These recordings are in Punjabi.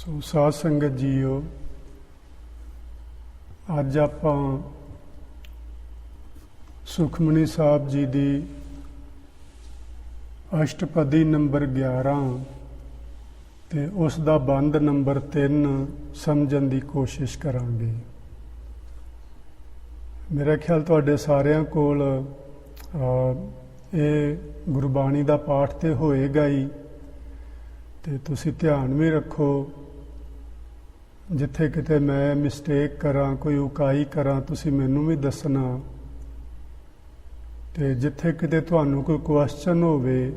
ਸੋ ਸਾਧ ਸੰਗਤ ਜੀਓ, ਅੱਜ ਆਪਾਂ ਸੁਖਮਨੀ ਸਾਹਿਬ ਜੀ ਦੀ ਅਸ਼ਟਪਦੀ ਨੰਬਰ 11 ਤੇ ਉਸ ਦਾ ਬੰਦ ਨੰਬਰ 3 ਸਮਝਣ ਦੀ ਕੋਸ਼ਿਸ਼ ਕਰਾਂਗੇ। ਮੇਰਾ ਖਿਆਲ ਤੁਹਾਡੇ ਸਾਰਿਆਂ ਕੋਲ ਇਹ ਗੁਰਬਾਣੀ ਦਾ ਪਾਠ ਤੇ ਹੋਏਗਾ ਹੀ, ਤੇ ਤੁਸੀਂ ਧਿਆਨ ਵੀ ਰੱਖੋ। ਜਿੱਥੇ ਕਿਤੇ ਮੈਂ ਮਿਸਟੇਕ ਕਰਾਂ, ਕੋਈ ਉਕਾਈ ਕਰਾਂ, ਤੁਸੀਂ ਮੈਨੂੰ ਵੀ ਦੱਸਣਾ। ਤੇ ਜਿੱਥੇ ਕਿਤੇ ਤੁਹਾਨੂੰ ਕੋਈ ਕੁਐਸਚਨ ਹੋਵੇ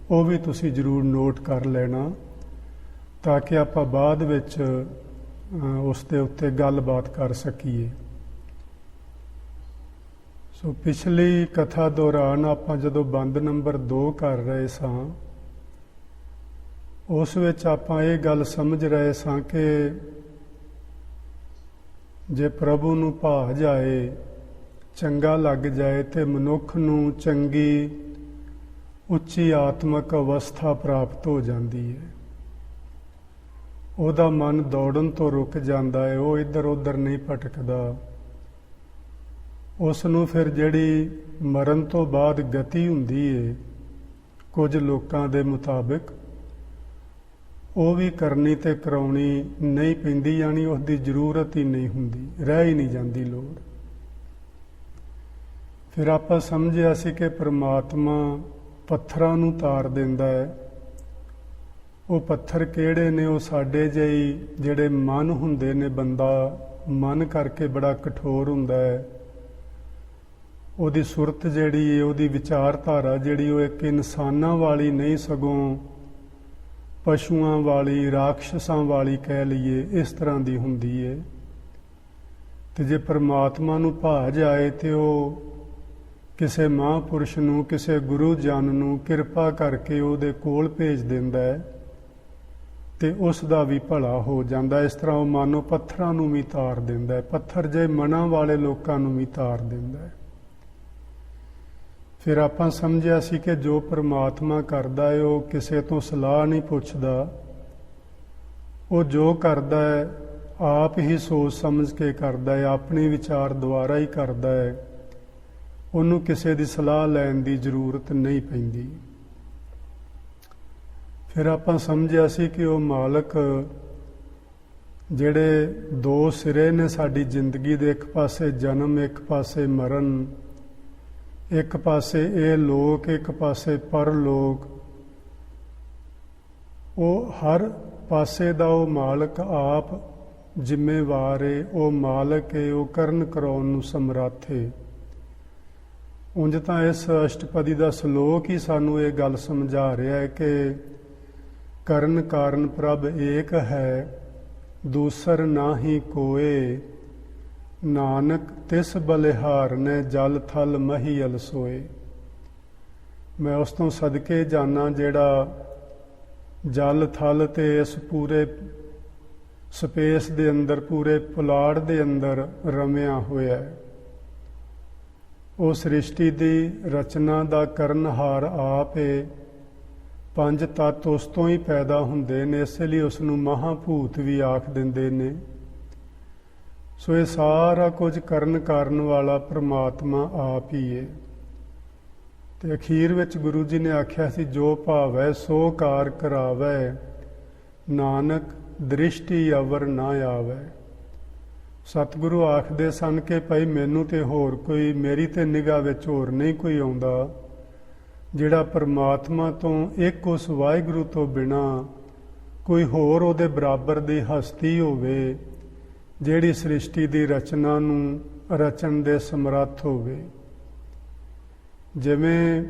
ਉਹ ਵੀ ਤੁਸੀਂ ਜ਼ਰੂਰ ਨੋਟ ਕਰ ਲੈਣਾ, ਤਾਂ ਕਿ ਆਪਾਂ ਬਾਅਦ ਵਿੱਚ ਉਸ ਦੇ ਉੱਤੇ ਗੱਲਬਾਤ ਕਰ ਸਕੀਏ। ਸੋ ਪਿਛਲੀ ਕਥਾ ਦੌਰਾਨ ਆਪਾਂ ਜਦੋਂ ਬੰਦ ਨੰਬਰ 2 ਕਰ ਰਹੇ ਸਾਂ, ਉਸ ਵਿੱਚ ਆਪਾਂ ਇਹ ਗੱਲ ਸਮਝ ਰਹੇ ਸਾਂ ਕਿ ਜੇ ਪ੍ਰਭੂ ਨੂੰ ਭਾ ਜਾਏ, ਚੰਗਾ ਲੱਗ ਜਾਏ, ਤੇ ਮਨੁੱਖ ਨੂੰ ਚੰਗੀ ਉੱਚੀ ਆਤਮਿਕ ਅਵਸਥਾ ਪ੍ਰਾਪਤ ਹੋ ਜਾਂਦੀ ਹੈ। ਉਹਦਾ ਮਨ ਦੌੜਨ ਤੋਂ ਰੁਕ ਜਾਂਦਾ ਹੈ, ਉਹ ਇੱਧਰ ਉੱਧਰ ਨਹੀਂ ਭਟਕਦਾ। ਉਸ ਨੂੰ ਫਿਰ ਜਿਹੜੀ ਮਰਨ ਤੋਂ ਬਾਅਦ ਗਤੀ ਹੁੰਦੀ ਹੈ, ਕੁਝ ਲੋਕਾਂ ਦੇ ਮੁਤਾਬਿਕ ਉਹ ਵੀ ਕਰਨੀ ਤੇ ਕਰਾਉਣੀ ਨਹੀਂ ਪੈਂਦੀ, ਯਾਨੀ ਉਸ ਦੀ ਜ਼ਰੂਰਤ ਹੀ ਨਹੀਂ ਹੁੰਦੀ, ਰਹਿ ਹੀ ਨਹੀਂ ਜਾਂਦੀ ਲੋੜ। ਫਿਰ ਆਪਾਂ ਸਮਝਿਆ ਸੀ ਕਿ ਪ੍ਰਮਾਤਮਾ ਪੱਥਰਾਂ ਨੂੰ ਤਾਰ ਦਿੰਦਾ ਹੈ। ਉਹ ਪੱਥਰ ਕਿਹੜੇ ਨੇ? ਉਹ ਸਾਡੇ ਜਿਹੀ ਜਿਹੜੇ ਮਨ ਹੁੰਦੇ ਨੇ, ਬੰਦਾ ਮਨ ਕਰਕੇ ਬੜਾ ਕਠੋਰ ਹੁੰਦਾ ਹੈ। ਉਹਦੀ ਸੁਰਤ ਜਿਹੜੀ ਹੈ, ਉਹਦੀ ਵਿਚਾਰਧਾਰਾ ਜਿਹੜੀ, ਉਹ ਇੱਕ ਇਨਸਾਨਾਂ ਵਾਲੀ ਨਹੀਂ, ਸਗੋਂ ਪਸ਼ੂਆਂ ਵਾਲੀ, ਰਾਖਸ਼ਾਂ ਵਾਲੀ ਕਹਿ ਲਈਏ, ਇਸ ਤਰ੍ਹਾਂ ਦੀ ਹੁੰਦੀ ਹੈ। ਤੇ ਜੇ ਪਰਮਾਤਮਾ ਨੂੰ ਭਾ ਜਾਏ ਤੇ ਉਹ ਕਿਸੇ ਮਹਾਂਪੁਰਸ਼ ਨੂੰ, ਕਿਸੇ ਗੁਰੂ ਜਨ ਨੂੰ ਕਿਰਪਾ ਕਰਕੇ ਉਹਦੇ ਕੋਲ ਭੇਜ ਦਿੰਦਾ ਹੈ, ਤੇ ਉਸ ਦਾ ਵੀ ਭਲਾ ਹੋ ਜਾਂਦਾ। ਇਸ ਤਰ੍ਹਾਂ ਉਹ ਮਾਨੋ ਪੱਥਰਾਂ ਨੂੰ ਵੀ ਤਾਰ ਦਿੰਦਾ ਹੈ, ਪੱਥਰ ਜੇ ਮਨਾਂ ਵਾਲੇ ਲੋਕਾਂ ਨੂੰ ਵੀ ਤਾਰ ਦਿੰਦਾ ਹੈ। ਫਿਰ ਆਪਾਂ ਸਮਝਿਆ ਸੀ ਕਿ ਜੋ ਪਰਮਾਤਮਾ ਕਰਦਾ ਹੈ ਉਹ ਕਿਸੇ ਤੋਂ ਸਲਾਹ ਨਹੀਂ ਪੁੱਛਦਾ। ਉਹ ਜੋ ਕਰਦਾ ਹੈ ਆਪ ਹੀ ਸੋਚ ਸਮਝ ਕੇ ਕਰਦਾ ਹੈ, ਆਪਣੀ ਵਿਚਾਰ ਦੁਆਰਾ ਹੀ ਕਰਦਾ ਹੈ। ਉਹਨੂੰ ਕਿਸੇ ਦੀ ਸਲਾਹ ਲੈਣ ਦੀ ਜ਼ਰੂਰਤ ਨਹੀਂ ਪੈਂਦੀ। ਫਿਰ ਆਪਾਂ ਸਮਝਿਆ ਸੀ ਕਿ ਉਹ ਮਾਲਕ ਜਿਹੜੇ ਦੋ ਸਿਰੇ ਨੇ ਸਾਡੀ ਜ਼ਿੰਦਗੀ ਦੇ, ਇੱਕ ਪਾਸੇ ਜਨਮ, ਇੱਕ ਪਾਸੇ ਮਰਨ, ਇੱਕ ਪਾਸੇ ਇਹ ਲੋਕ, ਇੱਕ ਪਾਸੇ ਪਰਲੋਕ, ਉਹ ਹਰ ਪਾਸੇ ਦਾ ਉਹ ਮਾਲਕ ਆਪ ਜ਼ਿੰਮੇਵਾਰ ਹੈ। ਉਹ ਮਾਲਕ ਹੈ, ਉਹ ਕਰਨ ਕਰਾਉਣ ਨੂੰ ਸਮਰੱਥ ਹੈ। ਉਂਝ ਤਾਂ ਇਸ ਅਸ਼ਟਪਦੀ ਦਾ ਸ਼ਲੋਕ ਹੀ ਸਾਨੂੰ ਇਹ ਗੱਲ ਸਮਝਾ ਰਿਹਾ ਹੈ ਕਿ ਕਰਨ ਕਾਰਨ ਪ੍ਰਭ ਏਕ ਹੈ, ਦੂਸਰ ਨਾਹੀ ਕੋਏ, ਨਾਨਕ ਤਿਸ ਬਲਿਹਾਰ ਨੇ ਜਲ ਥਲ ਮਹੀਅਲ ਸੋਏ। ਮੈਂ ਉਸ ਤੋਂ ਸਦਕੇ ਜਾਣਾ ਜਿਹੜਾ ਜਲ ਥਲ ਤੇ ਇਸ ਪੂਰੇ ਸਪੇਸ ਦੇ ਅੰਦਰ, ਪੂਰੇ ਪੁਲਾੜ ਦੇ ਅੰਦਰ ਰਮਿਆ ਹੋਇਆ ਹੈ। ਉਹ ਸ੍ਰਿਸ਼ਟੀ ਦੀ ਰਚਨਾ ਦਾ ਕਰਨਹਾਰ ਆਪ ਹੈ। 5 ਤੱਤ ਉਸ ਤੋਂ ਹੀ ਪੈਦਾ ਹੁੰਦੇ ਨੇ, ਇਸ ਲਈ ਉਸ ਨੂੰ ਮਹਾਭੂਤ ਵੀ ਆਖ ਦਿੰਦੇ ਨੇ। ਸੋ ਇਹ ਸਾਰਾ ਕੁਝ ਕਰਨ ਕਾਰਨ ਵਾਲਾ ਪ੍ਰਮਾਤਮਾ ਆਪ ਹੀ ਹੈ। ਤੇ ਅਖੀਰ ਵਿੱਚ ਗੁਰੂ ਜੀ ਨੇ ਆਖਿਆ ਸੀ, ਜੋ ਭਾਵੈ ਸੋ ਕਾਰ ਕਰਾਵੈ, ਨਾਨਕ ਦ੍ਰਿਸ਼ਟੀ ਅਵਰ ਨਾ ਆਵੈ। ਸਤਿਗੁਰੂ ਆਖਦੇ ਸਨ ਕਿ ਭਾਈ ਮੈਨੂੰ ਤੇ ਹੋਰ ਕੋਈ, ਮੇਰੀ ਤੇ ਨਿਗਾਹ ਵਿੱਚ ਹੋਰ ਨਹੀਂ ਕੋਈ ਆਉਂਦਾ ਜਿਹੜਾ ਪਰਮਾਤਮਾ ਤੋਂ, ਇੱਕ ਉਸ ਵਾਹਿਗੁਰੂ ਤੋਂ ਬਿਨਾ ਕੋਈ ਹੋਰ ਉਹਦੇ ਬਰਾਬਰ ਦੀ ਹਸਤੀ ਹੋਵੇ, ਜਿਹੜੀ ਸ੍ਰਿਸ਼ਟੀ ਦੀ ਰਚਨਾ ਨੂੰ ਰਚਣ ਦੇ ਸਮਰੱਥ ਹੋਵੇ। ਜਿਵੇਂ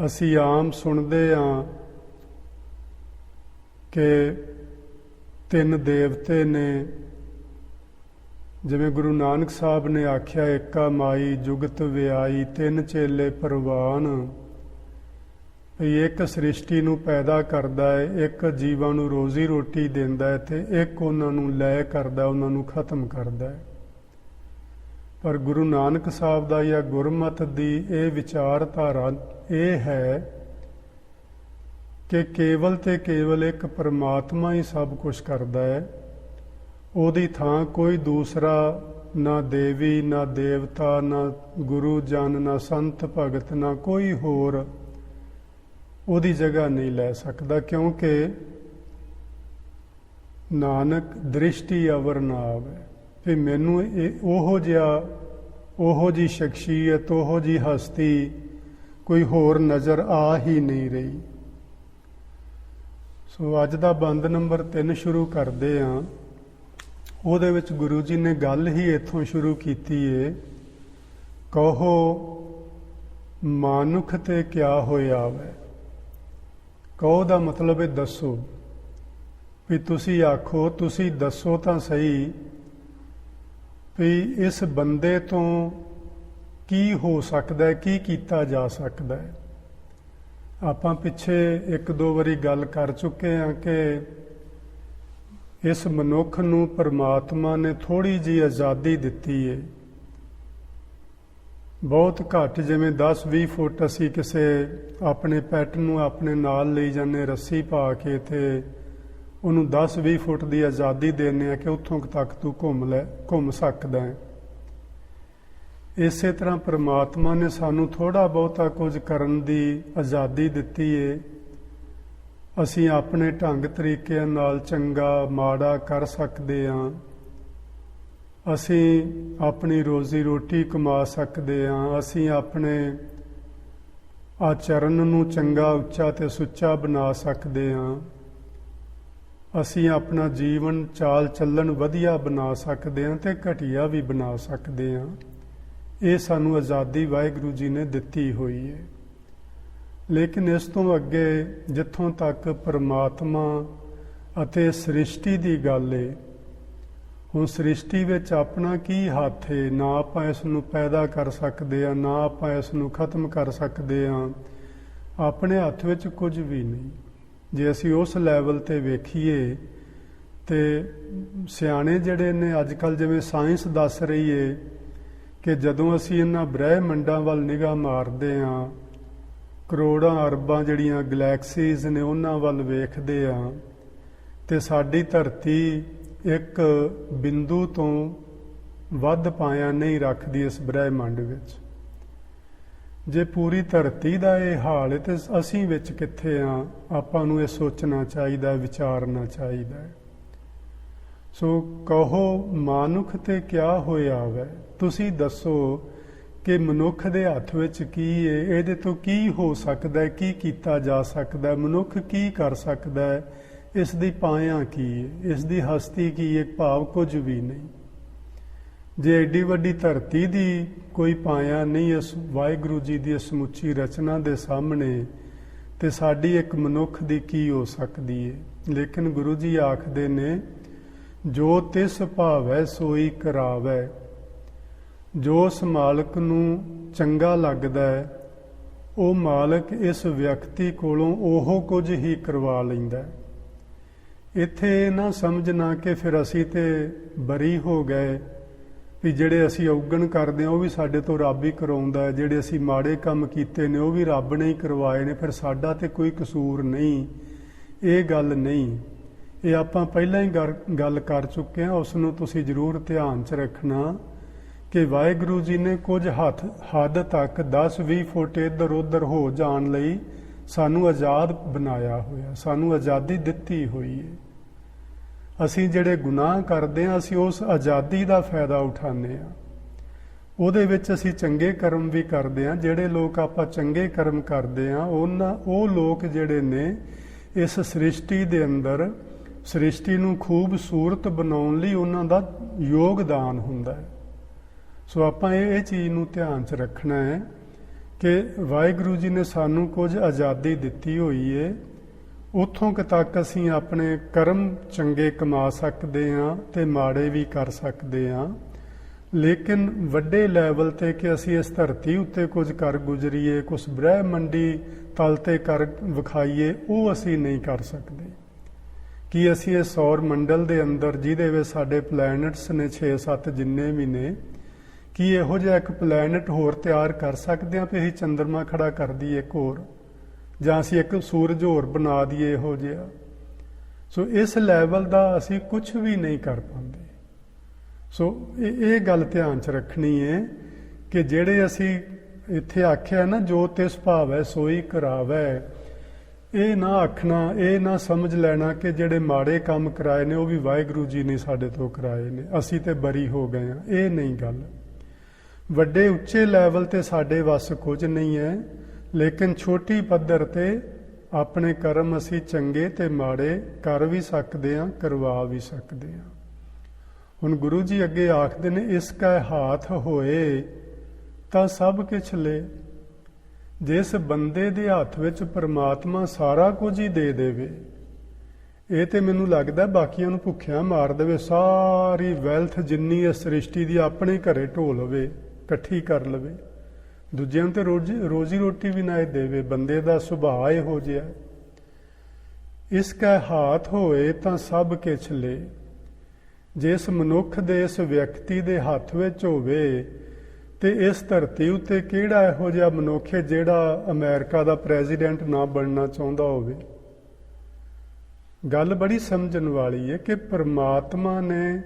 ਅਸੀਂ ਆਮ ਸੁਣਦੇ ਹਾਂ ਕਿ 3 ਦੇਵਤੇ ਨੇ, ਜਿਵੇਂ ਗੁਰੂ ਨਾਨਕ ਸਾਹਿਬ ਨੇ ਆਖਿਆ, ਏਕਾ ਮਾਈ ਜੁਗਤ ਵਿਆਈ, 3 ਚੇਲੇ ਪ੍ਰਵਾਨ। ਵੀ ਇੱਕ ਸ੍ਰਿਸ਼ਟੀ ਨੂੰ ਪੈਦਾ ਕਰਦਾ ਹੈ, ਇੱਕ ਜੀਵਾਂ ਨੂੰ ਰੋਜ਼ੀ ਰੋਟੀ ਦਿੰਦਾ ਹੈ, ਤੇ ਇੱਕ ਉਹਨਾਂ ਨੂੰ ਲੈ ਕਰਦਾ, ਉਹਨਾਂ ਨੂੰ ਖਤਮ ਕਰਦਾ ਹੈ। ਪਰ ਗੁਰੂ ਨਾਨਕ ਸਾਹਿਬ ਦਾ ਜਾਂ ਗੁਰਮਤਿ ਦੀ ਇਹ ਵਿਚਾਰਧਾਰਾ ਇਹ ਹੈ ਕਿ ਕੇਵਲ ਤੇ ਕੇਵਲ ਇੱਕ ਪਰਮਾਤਮਾ ਹੀ ਸਭ ਕੁਝ ਕਰਦਾ ਹੈ। ਉਹਦੀ ਥਾਂ ਕੋਈ ਦੂਸਰਾ, ਨਾ ਦੇਵੀ, ਨਾ ਦੇਵਤਾ, ਨਾ ਗੁਰੂ ਜਨ, ਨਾ ਸੰਤ ਭਗਤ, ਨਾ ਕੋਈ ਹੋਰ ਉਹਦੀ ਜਗ੍ਹਾ ਨਹੀਂ ਲੈ ਸਕਦਾ, ਕਿਉਂਕਿ ਨਾਨਕ ਦ੍ਰਿਸ਼ਟੀ ਅਵਰ ਨਾ ਆਵੇ। ਵੀ ਮੈਨੂੰ ਉਹੋ ਜਿਹੀ ਸ਼ਖਸੀਅਤ, ਉਹੋ ਜਿਹੀ ਹਸਤੀ ਕੋਈ ਹੋਰ ਨਜ਼ਰ ਆ ਹੀ ਨਹੀਂ ਰਹੀ। ਸੋ ਅੱਜ ਦਾ ਬੰਦ ਨੰਬਰ 3 ਸ਼ੁਰੂ ਕਰਦੇ ਹਾਂ। ਉਹਦੇ ਵਿੱਚ ਗੁਰੂ ਜੀ ਨੇ ਗੱਲ ਹੀ ਇੱਥੋਂ ਸ਼ੁਰੂ ਕੀਤੀ ਏ, ਕਹੋ ਮਾਨੁਖ ਤੇ ਕਿਆ ਹੋਇਆ ਵੈ। ਕਹੋ ਦਾ ਮਤਲਬ ਹੈ ਦੱਸੋ, ਵੀ ਤੁਸੀਂ ਆਖੋ, ਤੁਸੀਂ ਦੱਸੋ ਤਾਂ ਸਹੀ ਵੀ ਇਸ ਬੰਦੇ ਤੋਂ ਕੀ ਹੋ ਸਕਦਾ ਹੈ, ਕੀ ਕੀਤਾ ਜਾ ਸਕਦਾ ਹੈ। ਆਪਾਂ ਪਿੱਛੇ 1-2 ਵਾਰੀ ਗੱਲ ਕਰ ਚੁੱਕੇ ਹਾਂ ਕਿ ਇਸ ਮਨੁੱਖ ਨੂੰ ਪਰਮਾਤਮਾ ਨੇ ਥੋੜ੍ਹੀ ਜਿਹੀ ਆਜ਼ਾਦੀ ਦਿੱਤੀ ਹੈ। ਬਹੁਤ ਘੱਟ, ਜਿਵੇਂ 10-20 ਫੁੱਟ ਅਸੀਂ ਕਿਸੇ ਆਪਣੇ ਪੈਟ ਨੂੰ ਆਪਣੇ ਨਾਲ ਲਈ ਜਾਂਦੇ ਰੱਸੀ ਪਾ ਕੇ, ਤੇ ਉਹਨੂੰ 10-20 ਫੁੱਟ ਦੀ ਆਜ਼ਾਦੀ ਦਿੰਦੇ ਆ ਕਿ ਉੱਥੋਂ ਤੱਕ ਤੂੰ ਘੁੰਮ ਸਕਦਾ ਹੈ। ਇਸੇ ਤਰ੍ਹਾਂ ਪਰਮਾਤਮਾ ਨੇ ਸਾਨੂੰ ਥੋੜ੍ਹਾ ਬਹੁਤਾ ਕੁਝ ਕਰਨ ਦੀ ਆਜ਼ਾਦੀ ਦਿੱਤੀ ਹੈ। ਅਸੀਂ ਆਪਣੇ ਢੰਗ ਤਰੀਕਿਆਂ ਨਾਲ ਚੰਗਾ ਮਾੜਾ ਕਰ ਸਕਦੇ ਹਾਂ। ਅਸੀਂ ਆਪਣੀ ਰੋਜ਼ੀ ਰੋਟੀ ਕਮਾ ਸਕਦੇ ਹਾਂ। ਅਸੀਂ ਆਪਣੇ ਆਚਰਨ ਨੂੰ ਚੰਗਾ, ਉੱਚਾ ਤੇ ਸੁੱਚਾ ਬਣਾ ਸਕਦੇ ਹਾਂ। ਅਸੀਂ ਆਪਣਾ ਜੀਵਨ ਚਾਲ ਚੱਲਣ ਵਧੀਆ ਬਣਾ ਸਕਦੇ ਹਾਂ ਤੇ ਘਟੀਆ ਵੀ ਬਣਾ ਸਕਦੇ ਹਾਂ। ਇਹ ਸਾਨੂੰ ਆਜ਼ਾਦੀ ਵਾਹਿਗੁਰੂ ਜੀ ਨੇ ਦਿੱਤੀ ਹੋਈ ਹੈ। ਲੇਕਿਨ ਇਸ ਤੋਂ ਅੱਗੇ ਜਿੱਥੋਂ ਤੱਕ ਪਰਮਾਤਮਾ ਅਤੇ ਸ੍ਰਿਸ਼ਟੀ ਦੀ ਗੱਲ ਹੈ, ਹੁਣ ਸ੍ਰਿਸ਼ਟੀ ਵਿੱਚ ਆਪਣਾ ਕੀ ਹੱਥ ਹੈ? ਨਾ ਆਪਾਂ ਇਸ ਨੂੰ ਪੈਦਾ ਕਰ ਸਕਦੇ ਹਾਂ, ਨਾ ਆਪਾਂ ਇਸ ਨੂੰ ਖਤਮ ਕਰ ਸਕਦੇ ਹਾਂ। ਆਪਣੇ ਹੱਥ ਵਿੱਚ ਕੁਝ ਵੀ ਨਹੀਂ। ਜੇ ਅਸੀਂ ਉਸ ਲੈਵਲ ਤੇ ਵੇਖੀਏ ਤੇ ਸਿਆਣੇ ਜਿਹੜੇ ਨੇ ਅੱਜ ਕੱਲ੍ਹ, ਜਿਵੇਂ ਸਾਇੰਸ ਦੱਸ ਰਹੀ ਹੈ ਕਿ ਜਦੋਂ ਅਸੀਂ ਇਹਨਾਂ ਬ੍ਰਹਿਮੰਡਾਂ ਵੱਲ ਨਿਗਾਹ ਮਾਰਦੇ ਹਾਂ, ਕਰੋੜਾਂ ਅਰਬਾਂ ਜਿਹੜੀਆਂ ਗਲੈਕਸੀਜ਼ ਨੇ ਉਹਨਾਂ ਵੱਲ ਵੇਖਦੇ ਹਾਂ, ਤੇ ਸਾਡੀ ਧਰਤੀ ਇੱਕ ਬਿੰਦੂ ਤੋਂ ਵੱਧ ਪਾਇਆ ਨਹੀਂ ਰੱਖਦੀ ਇਸ ਬ੍ਰਹਿਮੰਡ ਵਿੱਚ। ਜੇ ਪੂਰੀ ਧਰਤੀ ਦਾ ਇਹ ਹਾਲ ਹੈ ਤੇ ਅਸੀਂ ਵਿੱਚ ਕਿੱਥੇ ਹਾਂ? ਆਪਾਂ ਨੂੰ ਇਹ ਸੋਚਣਾ ਚਾਹੀਦਾ, ਵਿਚਾਰਨਾ ਚਾਹੀਦਾ। ਸੋ ਕਹੋ ਮਾਨੁਖ ਤੇ ਕਿਆ ਹੋਇਆ ਵੈ। ਤੁਸੀਂ ਦੱਸੋ ਕਿ ਮਨੁੱਖ ਦੇ ਹੱਥ ਵਿੱਚ ਕੀ ਹੈ, ਇਹਦੇ ਤੋਂ ਕੀ ਹੋ ਸਕਦਾ ਹੈ, ਕੀ ਕੀਤਾ ਜਾ ਸਕਦਾ ਹੈ, ਮਨੁੱਖ ਕੀ ਕਰ ਸਕਦਾ ਹੈ, ਇਸ ਦੀ ਪਾਇਆ ਕੀ ਹੈ, ਇਸ ਦੀ ਹਸਤੀ ਕੀ ਹੈ? ਭਾਵ ਕੁਝ ਵੀ ਨਹੀਂ। ਜੇ ਏਡੀ ਵੱਡੀ ਧਰਤੀ ਦੀ ਕੋਈ ਪਾਇਆ ਨਹੀਂ ਇਸ ਵਾਹਿਗੁਰੂ ਜੀ ਦੀ ਸਮੁੱਚੀ ਰਚਨਾ ਦੇ ਸਾਹਮਣੇ, ਤੇ ਸਾਡੀ ਇੱਕ ਮਨੁੱਖ ਦੀ ਕੀ ਹੋ ਸਕਦੀ ਹੈ? ਲੇਕਿਨ ਗੁਰੂ ਜੀ ਆਖਦੇ ਨੇ, ਜੋ ਤਿਸ ਭਾਵੈ ਸੋਈ ਕਰਾਵੈ। ਜੋ ਉਸ ਮਾਲਕ ਨੂੰ ਚੰਗਾ ਲੱਗਦਾ ਹੈ, ਉਹ ਮਾਲਕ ਇਸ ਵਿਅਕਤੀ ਕੋਲੋਂ ਉਹ ਕੁਝ ਹੀ ਕਰਵਾ ਲੈਂਦਾ। ਇੱਥੇ ਨਾ ਸਮਝਣਾ ਕਿ ਫਿਰ ਅਸੀਂ ਤੇ ਬਰੀ ਹੋ ਗਏ, ਵੀ ਜਿਹੜੇ ਅਸੀਂ ਔਗਣ ਕਰਦੇ ਹਾਂ ਉਹ ਵੀ ਸਾਡੇ ਤੋਂ ਰੱਬ ਹੀ ਕਰਾਉਂਦਾ ਹੈ, ਜਿਹੜੇ ਅਸੀਂ ਮਾੜੇ ਕੰਮ ਕੀਤੇ ਨੇ ਉਹ ਵੀ ਰੱਬ ਨੇ ਹੀ ਕਰਵਾਏ ਨੇ, ਫਿਰ ਸਾਡਾ ਤੇ ਕੋਈ ਕਸੂਰ ਨਹੀਂ। ਇਹ ਗੱਲ ਨਹੀਂ। ਇਹ ਆਪਾਂ ਪਹਿਲਾਂ ਹੀ ਗੱਲ ਕਰ ਚੁੱਕੇ ਹਾਂ। ਉਸ ਨੂੰ ਤੁਸੀਂ ਜ਼ਰੂਰ ਧਿਆਨ 'ਚ ਰੱਖਣਾ ਕਿ ਵਾਹਿਗੁਰੂ ਜੀ ਨੇ ਕੁਝ ਹੱਦ ਤੱਕ 10-20 ਫੁੱਟ ਇੱਧਰ ਉੱਧਰ ਹੋ ਜਾਣ ਲਈ ਸਾਨੂੰ ਆਜ਼ਾਦ ਬਣਾਇਆ ਹੋਇਆ, ਸਾਨੂੰ ਆਜ਼ਾਦੀ ਦਿੱਤੀ ਹੋਈ ਹੈ। ਅਸੀਂ ਜਿਹੜੇ ਗੁਨਾਹ ਕਰਦੇ ਹਾਂ, ਅਸੀਂ ਉਸ ਆਜ਼ਾਦੀ ਦਾ ਫਾਇਦਾ ਉਠਾਉਂਦੇ ਹਾਂ। ਉਹਦੇ ਵਿੱਚ ਅਸੀਂ ਚੰਗੇ ਕਰਮ ਵੀ ਕਰਦੇ ਹਾਂ। ਜਿਹੜੇ ਲੋਕ ਆਪਾਂ ਚੰਗੇ ਕਰਮ ਕਰਦੇ ਹਾਂ, ਉਹ ਲੋਕ ਜਿਹੜੇ ਨੇ ਇਸ ਸ੍ਰਿਸ਼ਟੀ ਦੇ ਅੰਦਰ ਸ੍ਰਿਸ਼ਟੀ ਨੂੰ ਖੂਬਸੂਰਤ ਬਣਾਉਣ ਲਈ ਉਹਨਾਂ ਦਾ ਯੋਗਦਾਨ ਹੁੰਦਾ ਹੈ। ਸੋ ਆਪਾਂ ਇਹ ਚੀਜ਼ ਨੂੰ ਧਿਆਨ 'ਚ ਰੱਖਣਾ ਹੈ ਕਿ ਵਾਹਿਗੁਰੂ ਜੀ ਨੇ ਸਾਨੂੰ ਕੁਝ ਆਜ਼ਾਦੀ ਦਿੱਤੀ ਹੋਈ ਹੈ। ਉੱਥੋਂ ਤੱਕ ਅਸੀਂ ਆਪਣੇ ਕਰਮ ਚੰਗੇ ਕਮਾ ਸਕਦੇ ਹਾਂ ਤੇ ਮਾੜੇ ਵੀ ਕਰ ਸਕਦੇ ਹਾਂ। ਲੇਕਿਨ ਵੱਡੇ ਲੈਵਲ ਤੇ ਕਿ ਅਸੀਂ ਇਸ ਧਰਤੀ ਉੱਤੇ ਕੁਝ ਕਰ ਗੁਜ਼ਰੀਏ, ਕੁਝ ਬ੍ਰਹਿਮੰਡੀ ਤਲ ਤੇ ਕਰ ਵਿਖਾਈਏ, ਉਹ ਅਸੀਂ ਨਹੀਂ ਕਰ ਸਕਦੇ। ਕਿ ਅਸੀਂ ਇਸ ਸੌਰ ਮੰਡਲ ਦੇ ਅੰਦਰ, ਜਿਹਦੇ ਵਿੱਚ ਸਾਡੇ ਪਲੈਨਟਸ ਨੇ 6-7 ਜਿੰਨੇ ਵੀ ਨੇ, ਕੀ ਇਹੋ ਜਿਹਾ ਇੱਕ ਪਲੈਨਟ ਹੋਰ ਤਿਆਰ ਕਰ ਸਕਦੇ ਹਾਂ ਵੀ ਅਸੀਂ ਚੰਦਰਮਾ ਖੜਾ ਕਰ ਦਈਏ ਇੱਕ ਹੋਰ, ਜਾਂ ਅਸੀਂ ਇੱਕ ਸੂਰਜ ਹੋਰ ਬਣਾ ਦਈਏ ਇਹੋ ਜਿਹਾ। ਸੋ ਇਸ ਲੈਵਲ ਦਾ ਅਸੀਂ ਕੁਝ ਵੀ ਨਹੀਂ ਕਰ ਪਾਉਂਦੇ। ਸੋ ਇਹ ਗੱਲ ਧਿਆਨ 'ਚ ਰੱਖਣੀ ਹੈ ਕਿ ਜਿਹੜੇ ਅਸੀਂ ਇੱਥੇ ਆਖਿਆ ਨਾ, ਜੋ ਤਿਸ ਭਾਵੈ ਸੋਈ ਕਰਾਵੈ, ਇਹ ਨਾ ਆਖਣਾ, ਇਹ ਨਾ ਸਮਝ ਲੈਣਾ ਕਿ ਜਿਹੜੇ ਮਾੜੇ ਕੰਮ ਕਰਾਏ ਨੇ ਉਹ ਵੀ ਵਾਹਿਗੁਰੂ ਜੀ ਨੇ ਸਾਡੇ ਤੋਂ ਕਰਾਏ ਨੇ, ਅਸੀਂ ਤੇ ਬਰੀ ਹੋ ਗਏ ਹਾਂ। ਇਹ ਨਹੀਂ ਗੱਲ। ਵੱਡੇ ਉੱਚੇ ਲੈਵਲ ਤੇ ਸਾਡੇ ਵੱਸ ਕੁਝ ਨਹੀਂ ਹੈ, ਲੇਕਿਨ ਛੋਟੀ ਪੱਧਰ ਤੇ ਆਪਣੇ ਕਰਮ ਅਸੀਂ ਚੰਗੇ ਤੇ ਮਾੜੇ ਕਰ ਵੀ ਸਕਦੇ ਹਾਂ, ਕਰਵਾ ਵੀ ਸਕਦੇ ਹਾਂ। ਹੁਣ ਗੁਰੂ ਜੀ ਅੱਗੇ ਆਖਦੇ ਨੇ, ਇਸ ਕਾ ਹਾਥ ਹੋਏ ਤਾਂ ਸਭ ਕਿਛ ਲੈ। ਜਿਸ ਬੰਦੇ ਦੇ ਹੱਥ ਵਿੱਚ ਪ੍ਰਮਾਤਮਾ ਸਾਰਾ ਕੁਝ ਹੀ ਦੇ ਦੇਵੇ, ਇਹ ਤੇ ਮੈਨੂੰ ਲੱਗਦਾ ਬਾਕੀਆਂ ਨੂੰ ਭੁੱਖਿਆ ਮਾਰ ਦੇਵੇ, ਸਾਰੀ ਵੈਲਥ ਜਿੰਨੀ ਇਸ ਸ੍ਰਿਸ਼ਟੀ ਦੀ ਆਪਣੇ ਘਰੇ ਢੋ ਲਵੇ, ਇਕੱਠੀ ਕਰ ਲਵੇ, ਦੂਜਿਆਂ ਨੂੰ ਤੇ ਰੋਜ਼ੀ ਰੋਟੀ ਵੀ ਨਾ ਦੇਵੇ। ਬੰਦੇ ਦਾ ਸੁਭਾਅ ਇਹੋ ਜਿਹਾ। ਇਸ ਕਾ ਹਾਥ ਹੋਏ ਤਾਂ ਸਭ ਕਿਛ ਲੈ। ਜਿਸ ਮਨੁੱਖ ਦੇ, ਇਸ ਵਿਅਕਤੀ ਦੇ ਹੱਥ ਵਿੱਚ ਹੋਵੇ, ਤੇ ਇਸ ਧਰਤੀ ਉੱਤੇ ਕਿਹੜਾ ਇਹੋ ਜਿਹਾ ਮਨੁੱਖ ਹੈ ਜਿਹੜਾ ਅਮਰੀਕਾ ਦਾ ਪ੍ਰੈਜ਼ੀਡੈਂਟ ਨਾ ਬਣਨਾ ਚਾਹੁੰਦਾ ਹੋਵੇ। ਗੱਲ ਬੜੀ ਸਮਝਣ ਵਾਲੀ ਹੈ ਕਿ ਪ੍ਰਮਾਤਮਾ ਨੇ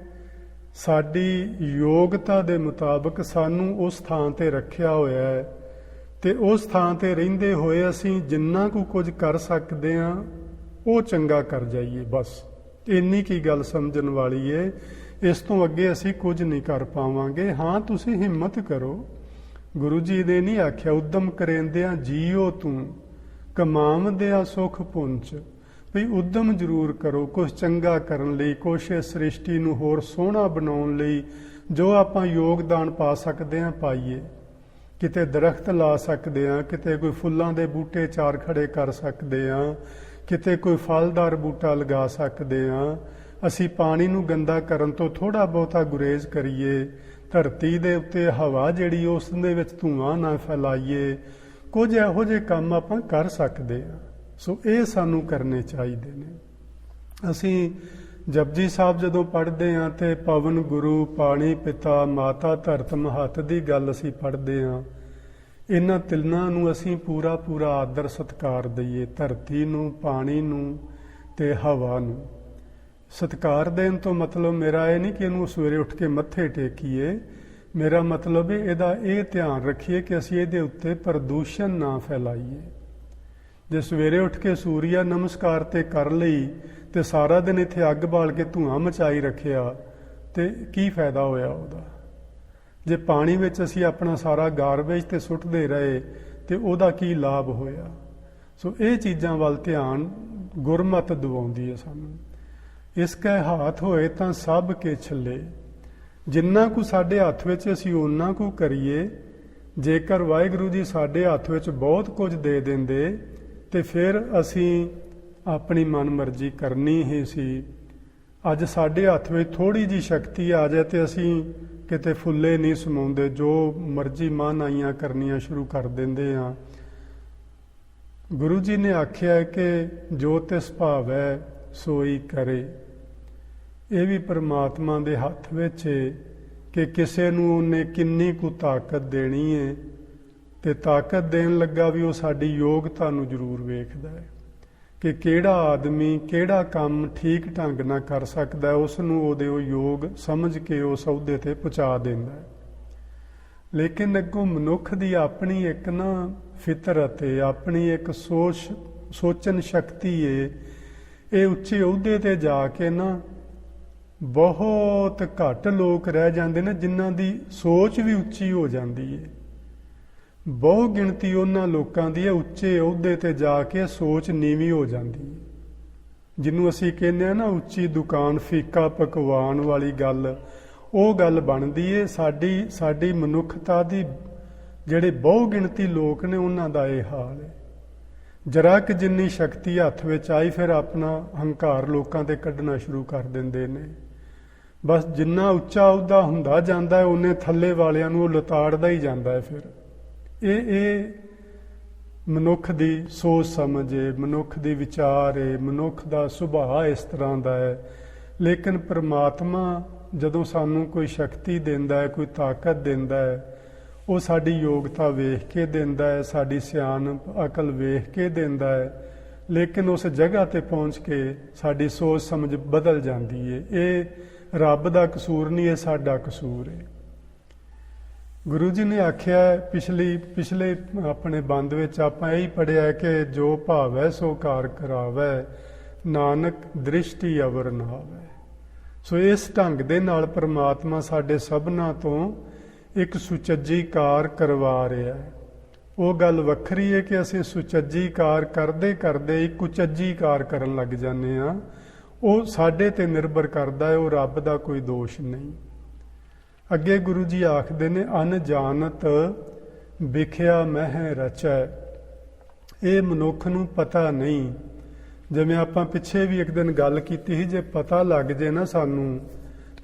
ਸਾਡੀ ਯੋਗਤਾ ਦੇ ਮੁਤਾਬਕ ਸਾਨੂੰ ਉਸ ਥਾਂ ਤੇ ਰੱਖਿਆ ਹੋਇਆ ਹੈ, ਤੇ ਉਸ ਥਾਂ ਤੇ ਰਹਿੰਦੇ ਹੋਏ ਅਸੀਂ ਜਿੰਨਾ ਕੁਝ ਕਰ ਸਕਦੇ ਹਾਂ ਉਹ ਚੰਗਾ ਕਰ ਜਾਈਏ। ਬਸ ਇੰਨੀ ਕੀ ਗੱਲ ਸਮਝਣ ਵਾਲੀ ਹੈ। ਇਸ ਤੋਂ ਅੱਗੇ ਅਸੀਂ ਕੁਝ ਨਹੀਂ ਕਰ ਪਾਵਾਂਗੇ। ਹਾਂ, ਤੁਸੀਂ ਹਿੰਮਤ ਕਰੋ। ਗੁਰੂ ਜੀ ਨੇ ਨਹੀਂ ਆਖਿਆ ਉਦਮ ਕਰੇਂਦਿਆਂ ਜੀਓ ਤੂੰ, ਕਮਾਵਦਿਆਂ ਸੁਖ ਪੁੰਚ। ਵੀ ਉਦਮ ਜ਼ਰੂਰ ਕਰੋ ਕੁਝ ਚੰਗਾ ਕਰਨ ਲਈ, ਕੁਛ ਇਸ ਸ੍ਰਿਸ਼ਟੀ ਨੂੰ ਹੋਰ ਸੋਹਣਾ ਬਣਾਉਣ ਲਈ ਜੋ ਆਪਾਂ ਯੋਗਦਾਨ ਪਾ ਸਕਦੇ ਹਾਂ ਪਾਈਏ। ਕਿਤੇ ਦਰਖਤ ਲਾ ਸਕਦੇ ਹਾਂ, ਕਿਤੇ ਕੋਈ ਫੁੱਲਾਂ ਦੇ ਬੂਟੇ ਚਾਰ ਖੜੇ ਕਰ ਸਕਦੇ ਹਾਂ, ਕਿਤੇ ਕੋਈ ਫਲਦਾਰ ਬੂਟਾ ਲਗਾ ਸਕਦੇ ਹਾਂ। ਅਸੀਂ ਪਾਣੀ ਨੂੰ ਗੰਦਾ ਕਰਨ ਤੋਂ ਥੋੜ੍ਹਾ ਬਹੁਤਾ ਗੁਰੇਜ਼ ਕਰੀਏ। ਧਰਤੀ ਦੇ ਉੱਤੇ ਹਵਾ ਜਿਹੜੀ ਉਸ ਦੇ ਵਿੱਚ ਧੂਆਂ ਨਾ ਫੈਲਾਈਏ। ਕੁਝ ਇਹੋ ਜਿਹੇ ਕੰਮ ਆਪਾਂ ਕਰ ਸਕਦੇ ਹਾਂ। ਸੋ ਇਹ ਸਾਨੂੰ ਕਰਨੇ ਚਾਹੀਦੇ ਨੇ। ਅਸੀਂ ਜਪਜੀ ਸਾਹਿਬ ਜਦੋਂ ਪੜ੍ਹਦੇ ਹਾਂ ਤੇ ਪਵਨ ਗੁਰੂ, ਪਾਣੀ ਪਿਤਾ, ਮਾਤਾ ਧਰਤ ਮਹੱਤ ਦੀ ਗੱਲ ਅਸੀਂ ਪੜ੍ਹਦੇ ਹਾਂ। ਇਹਨਾਂ ਤਿੰਨਾਂ ਨੂੰ ਅਸੀਂ ਪੂਰਾ ਪੂਰਾ ਆਦਰ ਸਤਿਕਾਰ ਦਈਏ, ਧਰਤੀ ਨੂੰ, ਪਾਣੀ ਨੂੰ ਤੇ ਹਵਾ ਨੂੰ। ਸਤਿਕਾਰ ਦੇਣ ਤੋਂ ਮਤਲਬ ਮੇਰਾ ਇਹ ਨਹੀਂ ਕਿ ਇਹਨੂੰ ਸਵੇਰੇ ਉੱਠ ਕੇ ਮੱਥੇ ਟੇਕੀਏ। ਮੇਰਾ ਮਤਲਬ ਹੈ ਇਹਦਾ ਇਹ ਧਿਆਨ ਰੱਖੀਏ ਕਿ ਅਸੀਂ ਇਹਦੇ ਉੱਤੇ ਪ੍ਰਦੂਸ਼ਣ ਨਾ ਫੈਲਾਈਏ। ਜੇ ਸਵੇਰੇ ਉੱਠ ਕੇ ਸੂਰਿਆ ਨਮਸਕਾਰ ਤੇ ਕਰ ਲਈ ਤੇ ਸਾਰਾ ਦਿਨ ਇੱਥੇ ਅੱਗ ਬਾਲ ਕੇ ਧੂਆਂ ਮਚਾਈ ਰੱਖਿਆ ਤੇ ਕੀ ਫਾਇਦਾ ਹੋਇਆ ਉਹਦਾ। ਜੇ ਪਾਣੀ ਵਿੱਚ ਅਸੀਂ ਆਪਣਾ ਸਾਰਾ ਗਾਰਬੇਜ ਤੇ ਸੁੱਟਦੇ ਰਹੇ ਤੇ ਉਹਦਾ ਕੀ ਲਾਭ ਹੋਇਆ। ਸੋ ਇਹ ਚੀਜ਼ਾਂ ਵੱਲ ਧਿਆਨ ਗੁਰਮਤਿ ਦਿਵਾਉਂਦੀ ਹੈ ਸਾਨੂੰ। ਇਸ ਕਾ ਹਾਥ ਹੋਏ ਤਾਂ ਸਭ ਕਿਛ ਲੈ। ਜਿੰਨਾ ਕੁ ਸਾਡੇ ਹੱਥ ਵਿੱਚ ਅਸੀਂ ਓਨਾ ਕੁ ਕਰੀਏ। ਜੇਕਰ ਵਾਹਿਗੁਰੂ ਜੀ ਸਾਡੇ ਹੱਥ ਵਿੱਚ ਬਹੁਤ ਕੁਝ ਦੇ ਦਿੰਦੇ ਤੇ ਫਿਰ ਅਸੀਂ ਆਪਣੀ ਮਨਮਰਜ਼ੀ ਕਰਨੀ ਹੀ ਸੀ। ਅੱਜ ਸਾਡੇ ਹੱਥ ਵਿੱਚ ਥੋੜੀ ਜੀ ਸ਼ਕਤੀ ਆ ਜਾਏ ਤੇ ਅਸੀਂ ਕਿਤੇ ਫੁੱਲੇ ਨਹੀਂ ਸਮਾਉਂਦੇ, ਜੋ ਮਰਜ਼ੀ ਮਨਾਹੀਆਂ ਕਰਨੀਆਂ ਸ਼ੁਰੂ ਕਰ ਦਿੰਦੇ ਹਾਂ। ਗੁਰੂ ਜੀ ਨੇ ਆਖਿਆ ਕਿ ਜੋ ਤਿਸ ਭਾਵੈ ਸੋਈ ਕਰੇ। ਇਹ ਵੀ ਪ੍ਰਮਾਤਮਾ ਦੇ ਹੱਥ ਵਿੱਚ ਹੈ ਕਿ ਕਿਸੇ ਨੂੰ ਉਹਨੇ ਕਿੰਨੀ ਕੁ ਤਾਕਤ ਦੇਣੀ ਹੈ, ਤੇ ਤਾਕਤ ਦੇਣ ਲੱਗਾ ਵੀ ਉਹ ਸਾਡੀ ਯੋਗਤਾ ਨੂੰ ਜ਼ਰੂਰ ਵੇਖਦਾ ਹੈ ਕਿ ਕਿਹੜਾ ਆਦਮੀ ਕਿਹੜਾ ਕੰਮ ਠੀਕ ਢੰਗ ਨਾਲ ਕਰ ਸਕਦਾ ਹੈ। ਉਸ ਨੂੰ ਉਹਦੇ ਉਹ ਯੋਗ ਸਮਝ ਕੇ ਉਸ ਅਹੁਦੇ ਤੇ ਪਹੁੰਚਾ ਦਿੰਦਾ ਹੈ। ਲੇਕਿਨ ਅੱਗੋਂ ਮਨੁੱਖ ਦੀ ਆਪਣੀ ਇੱਕ ਨਾ ਫਿਤਰਤ ਹੈ, ਆਪਣੀ ਇੱਕ ਸੋਚਣ ਸ਼ਕਤੀ ਹੈ। ਇਹ ਉੱਚੇ ਅਹੁਦੇ ਤੇ ਜਾ ਕੇ ਨਾ ਬਹੁਤ ਘੱਟ ਲੋਕ ਰਹਿ ਜਾਂਦੇ ਨੇ ਜਿਨ੍ਹਾਂ ਦੀ ਸੋਚ ਵੀ ਉੱਚੀ ਹੋ ਜਾਂਦੀ ਹੈ। ਬਹੁ ਗਿਣਤੀ ਉਹਨਾਂ ਲੋਕਾਂ ਦੀ ਹੈ ਉੱਚੇ ਅਹੁਦੇ ਤੇ ਜਾ ਕੇ ਸੋਚ ਨੀਵੀਂ ਹੋ ਜਾਂਦੀ ਹੈ। ਜਿਹਨੂੰ ਅਸੀਂ ਕਹਿੰਦੇ ਹਾਂ ਨਾ ਉੱਚੀ ਦੁਕਾਨ ਫੀਕਾ ਪਕਵਾਨ ਵਾਲੀ ਗੱਲ, ਉਹ ਗੱਲ ਬਣਦੀ ਹੈ। ਸਾਡੀ ਮਨੁੱਖਤਾ ਦੀ ਜਿਹੜੇ ਬਹੁ ਗਿਣਤੀ ਲੋਕ ਨੇ ਉਹਨਾਂ ਦਾ ਇਹ ਹਾਲ ਹੈ। ਜਰਾ ਕਿ ਜਿੰਨੀ ਸ਼ਕਤੀ ਹੱਥ ਵਿੱਚ ਆਈ ਫਿਰ ਆਪਣਾ ਹੰਕਾਰ ਲੋਕਾਂ ਤੇ ਕੱਢਣਾ ਸ਼ੁਰੂ ਕਰ ਦਿੰਦੇ ਨੇ। ਬਸ ਜਿੰਨਾ ਉੱਚਾ ਅਹੁਦਾ ਹੁੰਦਾ ਜਾਂਦਾ ਹੈ ਉਹਨੇ ਥੱਲੇ ਵਾਲਿਆਂ ਨੂੰ ਉਹ ਲਤਾੜਦਾ ਹੀ ਜਾਂਦਾ ਹੈ। ਫਿਰ ਇਹ ਮਨੁੱਖ ਦੀ ਸੋਚ ਸਮਝ ਹੈ, ਮਨੁੱਖ ਦੀ ਵਿਚਾਰ ਹੈ, ਮਨੁੱਖ ਦਾ ਸੁਭਾਅ ਇਸ ਤਰ੍ਹਾਂ ਦਾ ਹੈ। ਲੇਕਿਨ ਪ੍ਰਮਾਤਮਾ ਜਦੋਂ ਸਾਨੂੰ ਕੋਈ ਸ਼ਕਤੀ ਦਿੰਦਾ ਹੈ, ਕੋਈ ਤਾਕਤ ਦਿੰਦਾ ਹੈ, ਉਹ ਸਾਡੀ ਯੋਗਤਾ ਵੇਖ ਕੇ ਦਿੰਦਾ ਹੈ, ਸਾਡੀ ਸਿਆਣਪ ਅਕਲ ਵੇਖ ਕੇ ਦਿੰਦਾ ਹੈ, ਲੇਕਿਨ ਉਸ ਜਗ੍ਹਾ ਤੇ ਪਹੁੰਚ ਕੇ ਸਾਡੀ ਸੋਚ ਸਮਝ ਬਦਲ ਜਾਂਦੀ ਹੈ। ਇਹ ਰੱਬ ਦਾ ਕਸੂਰ ਨਹੀਂ, ਇਹ ਸਾਡਾ ਕਸੂਰ ਹੈ। ਗੁਰੂ ਜੀ ਨੇ ਆਖਿਆ ਪਿਛਲੇ ਆਪਣੇ ਬੰਦ ਵਿੱਚ ਆਪਾਂ ਇਹੀ ਪੜ੍ਹਿਆ ਕਿ ਜੋ ਭਾਵੈ ਸੋ ਕਾਰ ਕਰਾਵੈ, ਨਾਨਕ ਦ੍ਰਿਸ਼ਟੀ ਅਵਰ ਨਾਵੈ। ਸੋ ਇਸ ਢੰਗ ਦੇ ਨਾਲ ਪ੍ਰਮਾਤਮਾ ਸਾਡੇ ਸਭਨਾਂ ਤੋਂ ਇੱਕ ਸੁਚੱਜੀ ਕਾਰ ਕਰਵਾ ਰਿਹਾ ਹੈ। ਉਹ ਗੱਲ ਵੱਖਰੀ ਹੈ ਕਿ ਅਸੀਂ ਸੁਚੱਜੀ ਕਾਰ ਕਰਦੇ ਕਰਦੇ ਇੱਕ ਕੁਚੱਜੀ ਕਾਰ ਕਰਨ ਲੱਗ ਜਾਂਦੇ ਹਾਂ। ਉਹ ਸਾਡੇ ਤੇ ਨਿਰਭਰ ਕਰਦਾ ਹੈ, ਉਹ ਰੱਬ ਦਾ ਕੋਈ ਦੋਸ਼ ਨਹੀਂ। ਅੱਗੇ ਗੁਰੂ ਜੀ ਆਖਦੇ ਨੇ, ਅਨਜਾਨਤ ਵਿਖਿਆ ਮਹਿ ਰਚੈ। ਇਹ ਮਨੁੱਖ ਨੂੰ ਪਤਾ ਨਹੀਂ। ਜਿਵੇਂ ਆਪਾਂ ਪਿੱਛੇ ਵੀ ਇੱਕ ਦਿਨ ਗੱਲ ਕੀਤੀ ਸੀ, ਜੇ ਪਤਾ ਲੱਗ ਜੇ ਨਾ ਸਾਨੂੰ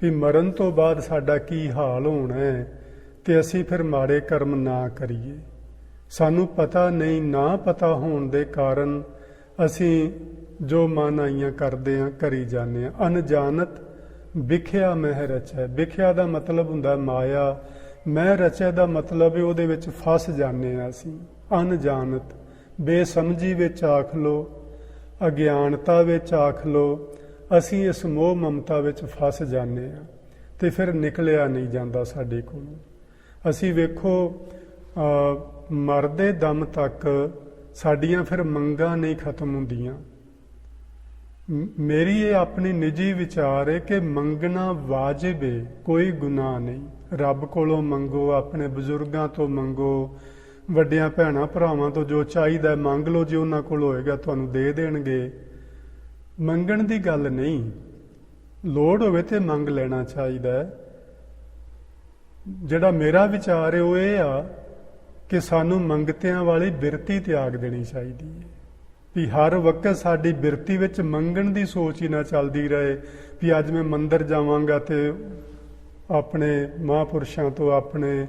ਵੀ ਮਰਨ ਤੋਂ ਬਾਅਦ ਸਾਡਾ ਕੀ ਹਾਲ ਹੋਣਾ ਹੈ, ਤੇ ਅਸੀਂ ਫਿਰ ਮਾੜੇ ਕਰਮ ਨਾ ਕਰੀਏ। ਸਾਨੂੰ ਪਤਾ ਨਹੀਂ, ਨਾ ਪਤਾ ਹੋਣ ਦੇ ਕਾਰਨ ਅਸੀਂ ਜੋ ਮਨ ਆਈਆਂ ਕਰਦੇ ਹਾਂ ਕਰੀ ਜਾਂਦੇ ਹਾਂ। ਅਨਜਾਨਤ ਵਿਖਿਆ ਮਹਿ ਰਚੈ। ਵਿਖਿਆ ਦਾ ਮਤਲਬ ਹੁੰਦਾ ਮਾਇਆ, ਮਹਿ ਰਚੈ ਦਾ ਮਤਲਬ ਹੈ ਉਹਦੇ ਵਿੱਚ ਫਸ ਜਾਂਦੇ ਹਾਂ ਅਸੀਂ। ਅਨਜਾਨਤ ਬੇਸਮਝੀ ਵਿੱਚ ਆਖ ਲੋ, ਅਗਿਆਨਤਾ ਵਿੱਚ ਆਖ ਲੋ, ਅਸੀਂ ਇਸ ਮੋਹ ਮਮਤਾ ਵਿੱਚ ਫਸ ਜਾਂਦੇ ਹਾਂ ਤੇ ਫਿਰ ਨਿਕਲਿਆ ਨਹੀਂ ਜਾਂਦਾ ਸਾਡੇ ਕੋਲੋਂ। ਅਸੀਂ ਵੇਖੋ ਮਰਦੇ ਦਮ ਤੱਕ ਸਾਡੀਆਂ ਫਿਰ ਮੰਗਾਂ ਨਹੀਂ ਖਤਮ ਹੁੰਦੀਆਂ। ਮੇਰੀ ਇਹ ਆਪਣੀ ਨਿੱਜੀ ਵਿਚਾਰ ਹੈ ਕਿ ਮੰਗਣਾ ਵਾਜਿਬ ਹੈ, ਕੋਈ ਗੁਨਾਹ ਨਹੀਂ। ਰੱਬ ਕੋਲੋਂ ਮੰਗੋ, ਆਪਣੇ ਬਜ਼ੁਰਗਾਂ ਤੋਂ ਮੰਗੋ, ਵੱਡਿਆਂ ਭੈਣਾਂ ਭਰਾਵਾਂ ਤੋਂ ਜੋ ਚਾਹੀਦਾ ਮੰਗ ਲਓ, ਜੇ ਉਹਨਾਂ ਕੋਲ ਹੋਏਗਾ ਤੁਹਾਨੂੰ ਦੇ ਦੇਣਗੇ। ਮੰਗਣ ਦੀ ਗੱਲ ਨਹੀਂ, ਲੋੜ ਹੋਵੇ ਤੇ ਮੰਗ ਲੈਣਾ ਚਾਹੀਦਾ। ਜਿਹੜਾ ਮੇਰਾ ਵਿਚਾਰ ਹੈ ਉਹ ਇਹ ਆ ਕਿ ਸਾਨੂੰ ਮੰਗਤਿਆਂ ਵਾਲੀ ਬਿਰਤੀ ਤਿਆਗ ਦੇਣੀ ਚਾਹੀਦੀ ਹੈ। ਵੀ ਹਰ ਵਕਤ ਸਾਡੀ ਬਿਰਤੀ ਵਿੱਚ ਮੰਗਣ ਦੀ ਸੋਚ ਹੀ ਨਾ ਚੱਲਦੀ ਰਹੇ ਵੀ ਅੱਜ ਮੈਂ ਮੰਦਿਰ ਜਾਵਾਂਗਾ ਤੇ ਆਪਣੇ ਮਹਾਂਪੁਰਸ਼ਾਂ ਤੋਂ, ਆਪਣੇ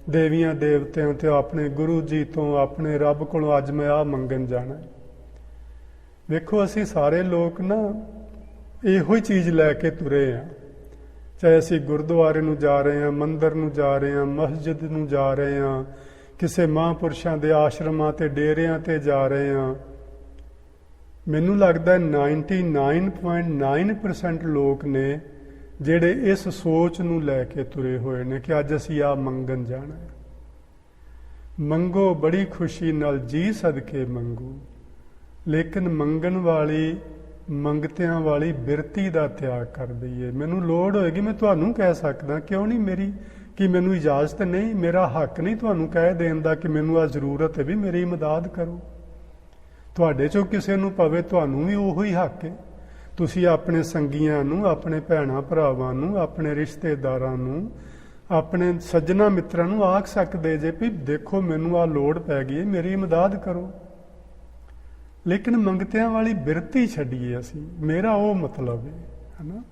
ਦੇਵੀਆਂ ਦੇਵਤਿਆਂ ਤੋਂ, ਆਪਣੇ ਗੁਰੂ ਜੀ ਤੋਂ, ਆਪਣੇ ਰੱਬ ਕੋਲੋਂ ਅੱਜ ਮੈਂ ਆਹ ਮੰਗਣ ਜਾਣਾ। ਵੇਖੋ ਅਸੀਂ ਸਾਰੇ ਲੋਕ ਨਾ ਇਹੋ ਹੀ ਚੀਜ਼ ਲੈ ਕੇ ਤੁਰੇ ਹਾਂ। ਚਾਹੇ ਅਸੀਂ ਗੁਰਦੁਆਰੇ ਨੂੰ ਜਾ ਰਹੇ ਹਾਂ, ਮੰਦਿਰ ਨੂੰ ਜਾ ਰਹੇ ਹਾਂ, ਮਸਜਿਦ ਨੂੰ ਜਾ ਰਹੇ ਹਾਂ, ਕਿਸੇ ਮਹਾਂਪੁਰਸ਼ਾਂ ਦੇ ਆਸ਼ਰਮਾਂ ਤੇ ਡੇਰਿਆਂ ਤੇ ਜਾ ਰਹੇ ਹਾਂ। ਮੈਨੂੰ ਲੱਗਦਾ 99.9% ਲੋਕ ਨੇ ਜਿਹੜੇ ਇਸ ਸੋਚ ਨੂੰ ਲੈ ਕੇ ਤੁਰੇ ਹੋਏ ਨੇ ਕਿ ਅੱਜ ਅਸੀਂ ਆਹ ਮੰਗਣ ਜਾਣਾ ਹੈ। ਮੰਗੋ ਬੜੀ ਖੁਸ਼ੀ ਨਾਲ, ਜੀ ਸਦਕੇ ਮੰਗੋ, ਲੇਕਿਨ ਮੰਗਣ ਵਾਲੀ, ਮੰਗਤਿਆਂ ਵਾਲੀ ਬਿਰਤੀ ਦਾ ਤਿਆਗ ਕਰ ਦਈਏ। ਮੈਨੂੰ ਲੋੜ ਹੋਏਗੀ ਮੈਂ ਤੁਹਾਨੂੰ ਕਹਿ ਸਕਦਾ, ਕਿਉਂ ਨਹੀਂ? ਮੇਰੀ ਕਿ ਮੈਨੂੰ ਇਜਾਜ਼ਤ ਨਹੀਂ, ਮੇਰਾ ਹੱਕ ਨਹੀਂ ਤੁਹਾਨੂੰ ਕਹਿ ਦੇਣ ਦਾ ਕਿ ਮੈਨੂੰ ਆਹ ਜ਼ਰੂਰਤ ਹੈ ਵੀ ਮੇਰੀ ਇਮਦਾਦ ਕਰੋ। ਤੁਹਾਡੇ ਚੋਂ ਕਿਸੇ ਨੂੰ ਪਵੇ, ਤੁਹਾਨੂੰ ਵੀ ਉਹੀ ਹੱਕ ਹੈ। ਤੁਸੀਂ ਆਪਣੇ ਸੰਗੀਆਂ ਨੂੰ, ਆਪਣੇ ਭੈਣਾਂ ਭਰਾਵਾਂ ਨੂੰ, ਆਪਣੇ ਰਿਸ਼ਤੇਦਾਰਾਂ ਨੂੰ, ਆਪਣੇ ਸੱਜਣਾ ਮਿੱਤਰਾਂ ਨੂੰ ਆਖ ਸਕਦੇ ਜੇ ਵੀ ਦੇਖੋ ਮੈਨੂੰ ਆਹ ਲੋੜ ਪੈ ਗਈ ਹੈ, ਮੇਰੀ ਇਮਦਾਦ ਕਰੋ। ਲੇਕਿਨ ਮੰਗਤਿਆਂ ਵਾਲੀ ਬਿਰਤੀ ਛੱਡੀਏ ਅਸੀਂ, ਮੇਰਾ ਉਹ ਮਤਲਬ ਹੈ ਨਾ।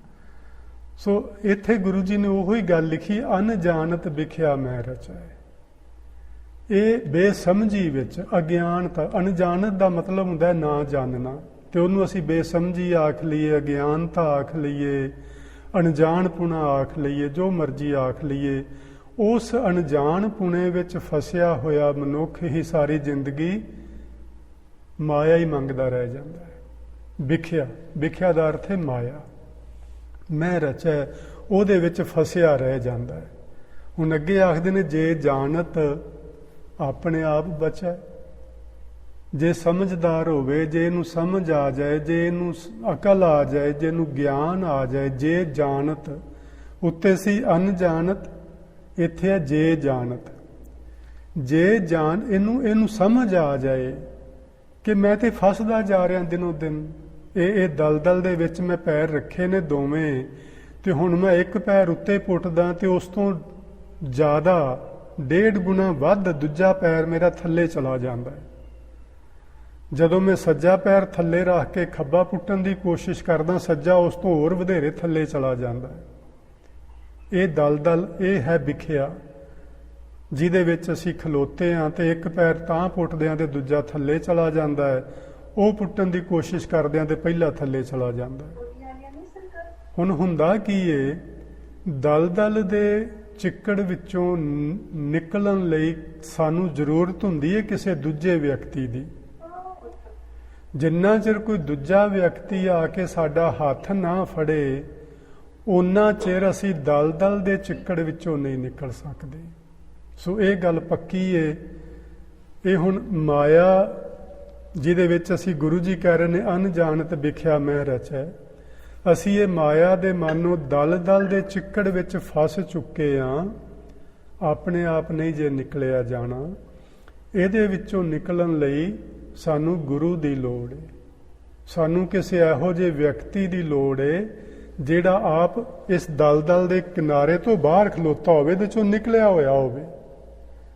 ਸੋ ਇੱਥੇ ਗੁਰੂ ਜੀ ਨੇ ਉਹੀ ਗੱਲ ਲਿਖੀ, ਅਨਜਾਨਤ ਵਿਖਿਆ ਮੈਂ ਰਚੈ। ਇਹ ਬੇਸਮਝੀ ਵਿੱਚ, ਅਗਿਆਨਤਾ, ਅਣਜਾਣਤ ਦਾ ਮਤਲਬ ਹੁੰਦਾ ਹੈ ਨਾ ਜਾਣਨਾ, ਤੇ ਉਹਨੂੰ ਅਸੀਂ ਬੇਸਮਝੀ ਆਖ ਲਈਏ, ਅਗਿਆਨਤਾ ਆਖ ਲਈਏ, ਅਣਜਾਣਪੁਣਾ ਆਖ ਲਈਏ, ਜੋ ਮਰਜ਼ੀ ਆਖ ਲਈਏ। ਉਸ ਅਣਜਾਣਪੁਣੇ ਵਿੱਚ ਫਸਿਆ ਹੋਇਆ ਮਨੁੱਖ ਹੀ ਸਾਰੀ ਜ਼ਿੰਦਗੀ ਮਾਇਆ ਹੀ ਮੰਗਦਾ ਰਹਿ ਜਾਂਦਾ ਹੈ। ਵਿਖਿਆ, ਵਿਖਿਆ ਦਾ ਅਰਥ ਹੈ ਮਾਇਆ। ਮੈਂ ਰਚੈ, ਉਹਦੇ ਵਿੱਚ ਫਸਿਆ ਰਹਿ ਜਾਂਦਾ ਹੈ। ਹੁਣ ਅੱਗੇ ਆਖਦੇ ਨੇ, ਜੇ ਜਾਣਤ ਆਪਣੇ ਆਪ ਬਚੈ। ਜੇ ਸਮਝਦਾਰ ਹੋਵੇ, ਜੇ ਇਹਨੂੰ ਸਮਝ ਆ ਜਾਏ, ਜੇ ਇਹਨੂੰ ਅਕਲ ਆ ਜਾਏ, ਜੇ ਇਹਨੂੰ ਗਿਆਨ ਆ ਜਾਏ। ਜੇ ਜਾਣਤ, ਉੱਤੇ ਸੀ ਅਨਜਾਨਤ, ਇੱਥੇ ਹੈ ਜੇ ਜਾਣਤ। ਜੇ ਜਾਣ, ਇਹਨੂੰ ਸਮਝ ਆ ਜਾਏ ਕਿ ਮੈਂ ਤੇ ਫਸਦਾ ਜਾ ਰਿਹਾ ਦਿਨੋਂ ਦਿਨ। ਇਹ ਦਲਦਲ ਦੇ ਵਿੱਚ ਮੈਂ ਪੈਰ ਰੱਖੇ ਨੇ ਦੋਵੇਂ, ਤੇ ਹੁਣ ਮੈਂ ਇੱਕ ਪੈਰ ਉੱਤੇ ਪੁੱਟਦਾ ਤੇ ਉਸ ਤੋਂ ਜ਼ਿਆਦਾ 1.5 ਗੁਣਾ ਵੱਧ ਦੂਜਾ ਪੈਰ ਮੇਰਾ ਥੱਲੇ ਚਲਾ ਜਾਂਦਾ ਹੈ। ਜਦੋਂ ਮੈਂ ਸੱਜਾ ਪੈਰ ਥੱਲੇ ਰੱਖ ਕੇ ਖੱਬਾ ਪੁੱਟਣ ਦੀ ਕੋਸ਼ਿਸ਼ ਕਰਦਾ, ਸੱਜਾ ਉਸ ਤੋਂ ਹੋਰ ਵਧੇਰੇ ਥੱਲੇ ਚਲਾ ਜਾਂਦਾ ਹੈ। ਇਹ ਦਲਦਲ, ਇਹ ਹੈ ਵਿਖਿਆ, ਜਿਹਦੇ ਵਿੱਚ ਅਸੀਂ ਖਲੋਤੇ ਹਾਂ ਤੇ ਇੱਕ ਪੈਰ ਤਾਂ ਪੁੱਟਦੇ ਹਾਂ ਤੇ ਦੂਜਾ ਥੱਲੇ ਚਲਾ ਜਾਂਦਾ ਹੈ। ਉਹ ਪੁੱਟਣ ਦੀ ਕੋਸ਼ਿਸ਼ ਕਰਦੇ ਹਾਂ ਤੇ ਪਹਿਲਾ ਥੱਲੇ ਚਲਾ ਜਾਂਦਾ ਹੈ। ਹੁਣ ਹੁੰਦਾ ਕੀ ਏ, ਦਲਦਲ ਦੇ ਚਿੱਕੜ ਵਿੱਚੋਂ ਨਿਕਲਣ ਲਈ ਸਾਨੂੰ ਜ਼ਰੂਰਤ ਹੁੰਦੀ ਹੈ ਕਿਸੇ ਦੂਜੇ ਵਿਅਕਤੀ ਦੀ। ਜਿੰਨਾ ਚਿਰ ਕੋਈ ਦੂਜਾ ਵਿਅਕਤੀ ਆ ਕੇ ਸਾਡਾ ਹੱਥ ਨਾ ਫੜੇ, ਓਨਾ ਚਿਰ ਅਸੀਂ ਦਲਦਲ ਦੇ ਚਿੱਕੜ ਵਿੱਚੋਂ ਨਹੀਂ ਨਿਕਲ ਸਕਦੇ। ਸੋ ਇਹ ਗੱਲ ਪੱਕੀ ਏ। ਇਹ ਹੁਣ ਮਾਇਆ ਜਿਹਦੇ ਵਿੱਚ ਅਸੀਂ ਗੁਰੂ ਜੀ ਕਹਿ ਰਹੇ ਨੇ ਅਣਜਾਣਤ ਵਿਖਿਆ ਮੈਂ ਰਚੈ, ਅਸੀਂ ਇਹ ਮਾਇਆ ਦੇ ਮਾਨੋ ਦਲਦਲ ਦੇ ਚਿੱਕੜ ਵਿੱਚ ਫਸ ਚੁੱਕੇ ਹਾਂ। ਆਪਣੇ ਆਪ ਨਹੀਂ ਜੇ ਨਿਕਲਿਆ ਜਾਣਾ। ਇਹਦੇ ਵਿੱਚੋਂ ਨਿਕਲਣ ਲਈ ਸਾਨੂੰ ਗੁਰੂ ਦੀ ਲੋੜ ਹੈ। ਸਾਨੂੰ ਕਿਸੇ ਇਹੋ ਜਿਹੇ ਵਿਅਕਤੀ ਦੀ ਲੋੜ ਹੈ ਜਿਹੜਾ ਆਪ ਇਸ ਦਲਦਲ ਦੇ ਕਿਨਾਰੇ ਤੋਂ ਬਾਹਰ ਖਲੋਤਾ ਹੋਵੇ, ਇਹਦੇ ਚੋਂ ਨਿਕਲਿਆ ਹੋਇਆ ਹੋਵੇ।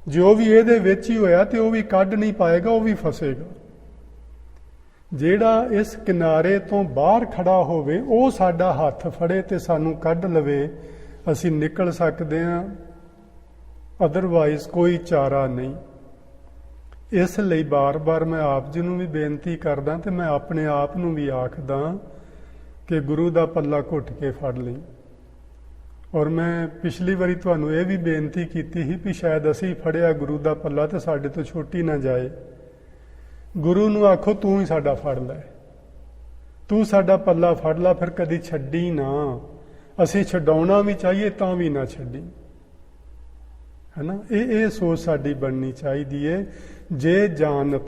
ਜੋ ਵੀ ਇਹਦੇ ਵਿੱਚ ਹੀ ਹੋਇਆ ਤੇ ਉਹ ਵੀ ਕੱਢ ਨਹੀਂ ਪਾਏਗਾ, ਉਹ ਵੀ ਫਸੇਗਾ। ਜਿਹੜਾ ਇਸ ਕਿਨਾਰੇ ਤੋਂ ਬਾਹਰ ਖੜਾ ਹੋਵੇ ਉਹ ਸਾਡਾ ਹੱਥ ਫੜੇ ਤੇ ਸਾਨੂੰ ਕੱਢ ਲਵੇ, ਅਸੀਂ ਨਿਕਲ ਸਕਦੇ ਹਾਂ। ਅਦਰਵਾਈਜ਼ ਕੋਈ ਚਾਰਾ ਨਹੀਂ। ਇਸ ਲਈ ਬਾਰ-ਬਾਰ ਮੈਂ ਆਪ ਜੀ ਨੂੰ ਵੀ ਬੇਨਤੀ ਕਰਦਾ ਤੇ ਮੈਂ ਆਪਣੇ ਆਪ ਨੂੰ ਵੀ ਆਖਦਾ ਕਿ ਗੁਰੂ ਦਾ ਪੱਲਾ ਘੁੱਟ ਕੇ ਫੜ ਲਈ। ਔਰ ਮੈਂ ਪਿਛਲੀ ਵਾਰੀ ਤੁਹਾਨੂੰ ਇਹ ਵੀ ਬੇਨਤੀ ਕੀਤੀ ਸੀ ਕਿ ਸ਼ਾਇਦ ਅਸੀਂ ਫੜਿਆ ਗੁਰੂ ਦਾ ਪੱਲਾ ਤੇ ਸਾਡੇ ਤੋਂ ਛੁੱਟੀ ਨਾ ਜਾਏ। ਗੁਰੂ ਨੂੰ ਆਖੋ ਤੂੰ ਹੀ ਸਾਡਾ ਫੜ ਲੈ, ਤੂੰ ਸਾਡਾ ਪੱਲਾ ਫੜ ਲੈ, ਫਿਰ ਕਦੀ ਛੱਡੀ ਨਾ। ਅਸੀਂ ਛਡਾਉਣਾ ਵੀ ਚਾਹੀਏ ਤਾਂ ਵੀ ਨਾ ਛੱਡੀ, ਹੈ ਨਾ। ਇਹ ਸੋਚ ਸਾਡੀ ਬਣਨੀ ਚਾਹੀਦੀ ਹੈ। ਜੇ ਜਾਣਤ,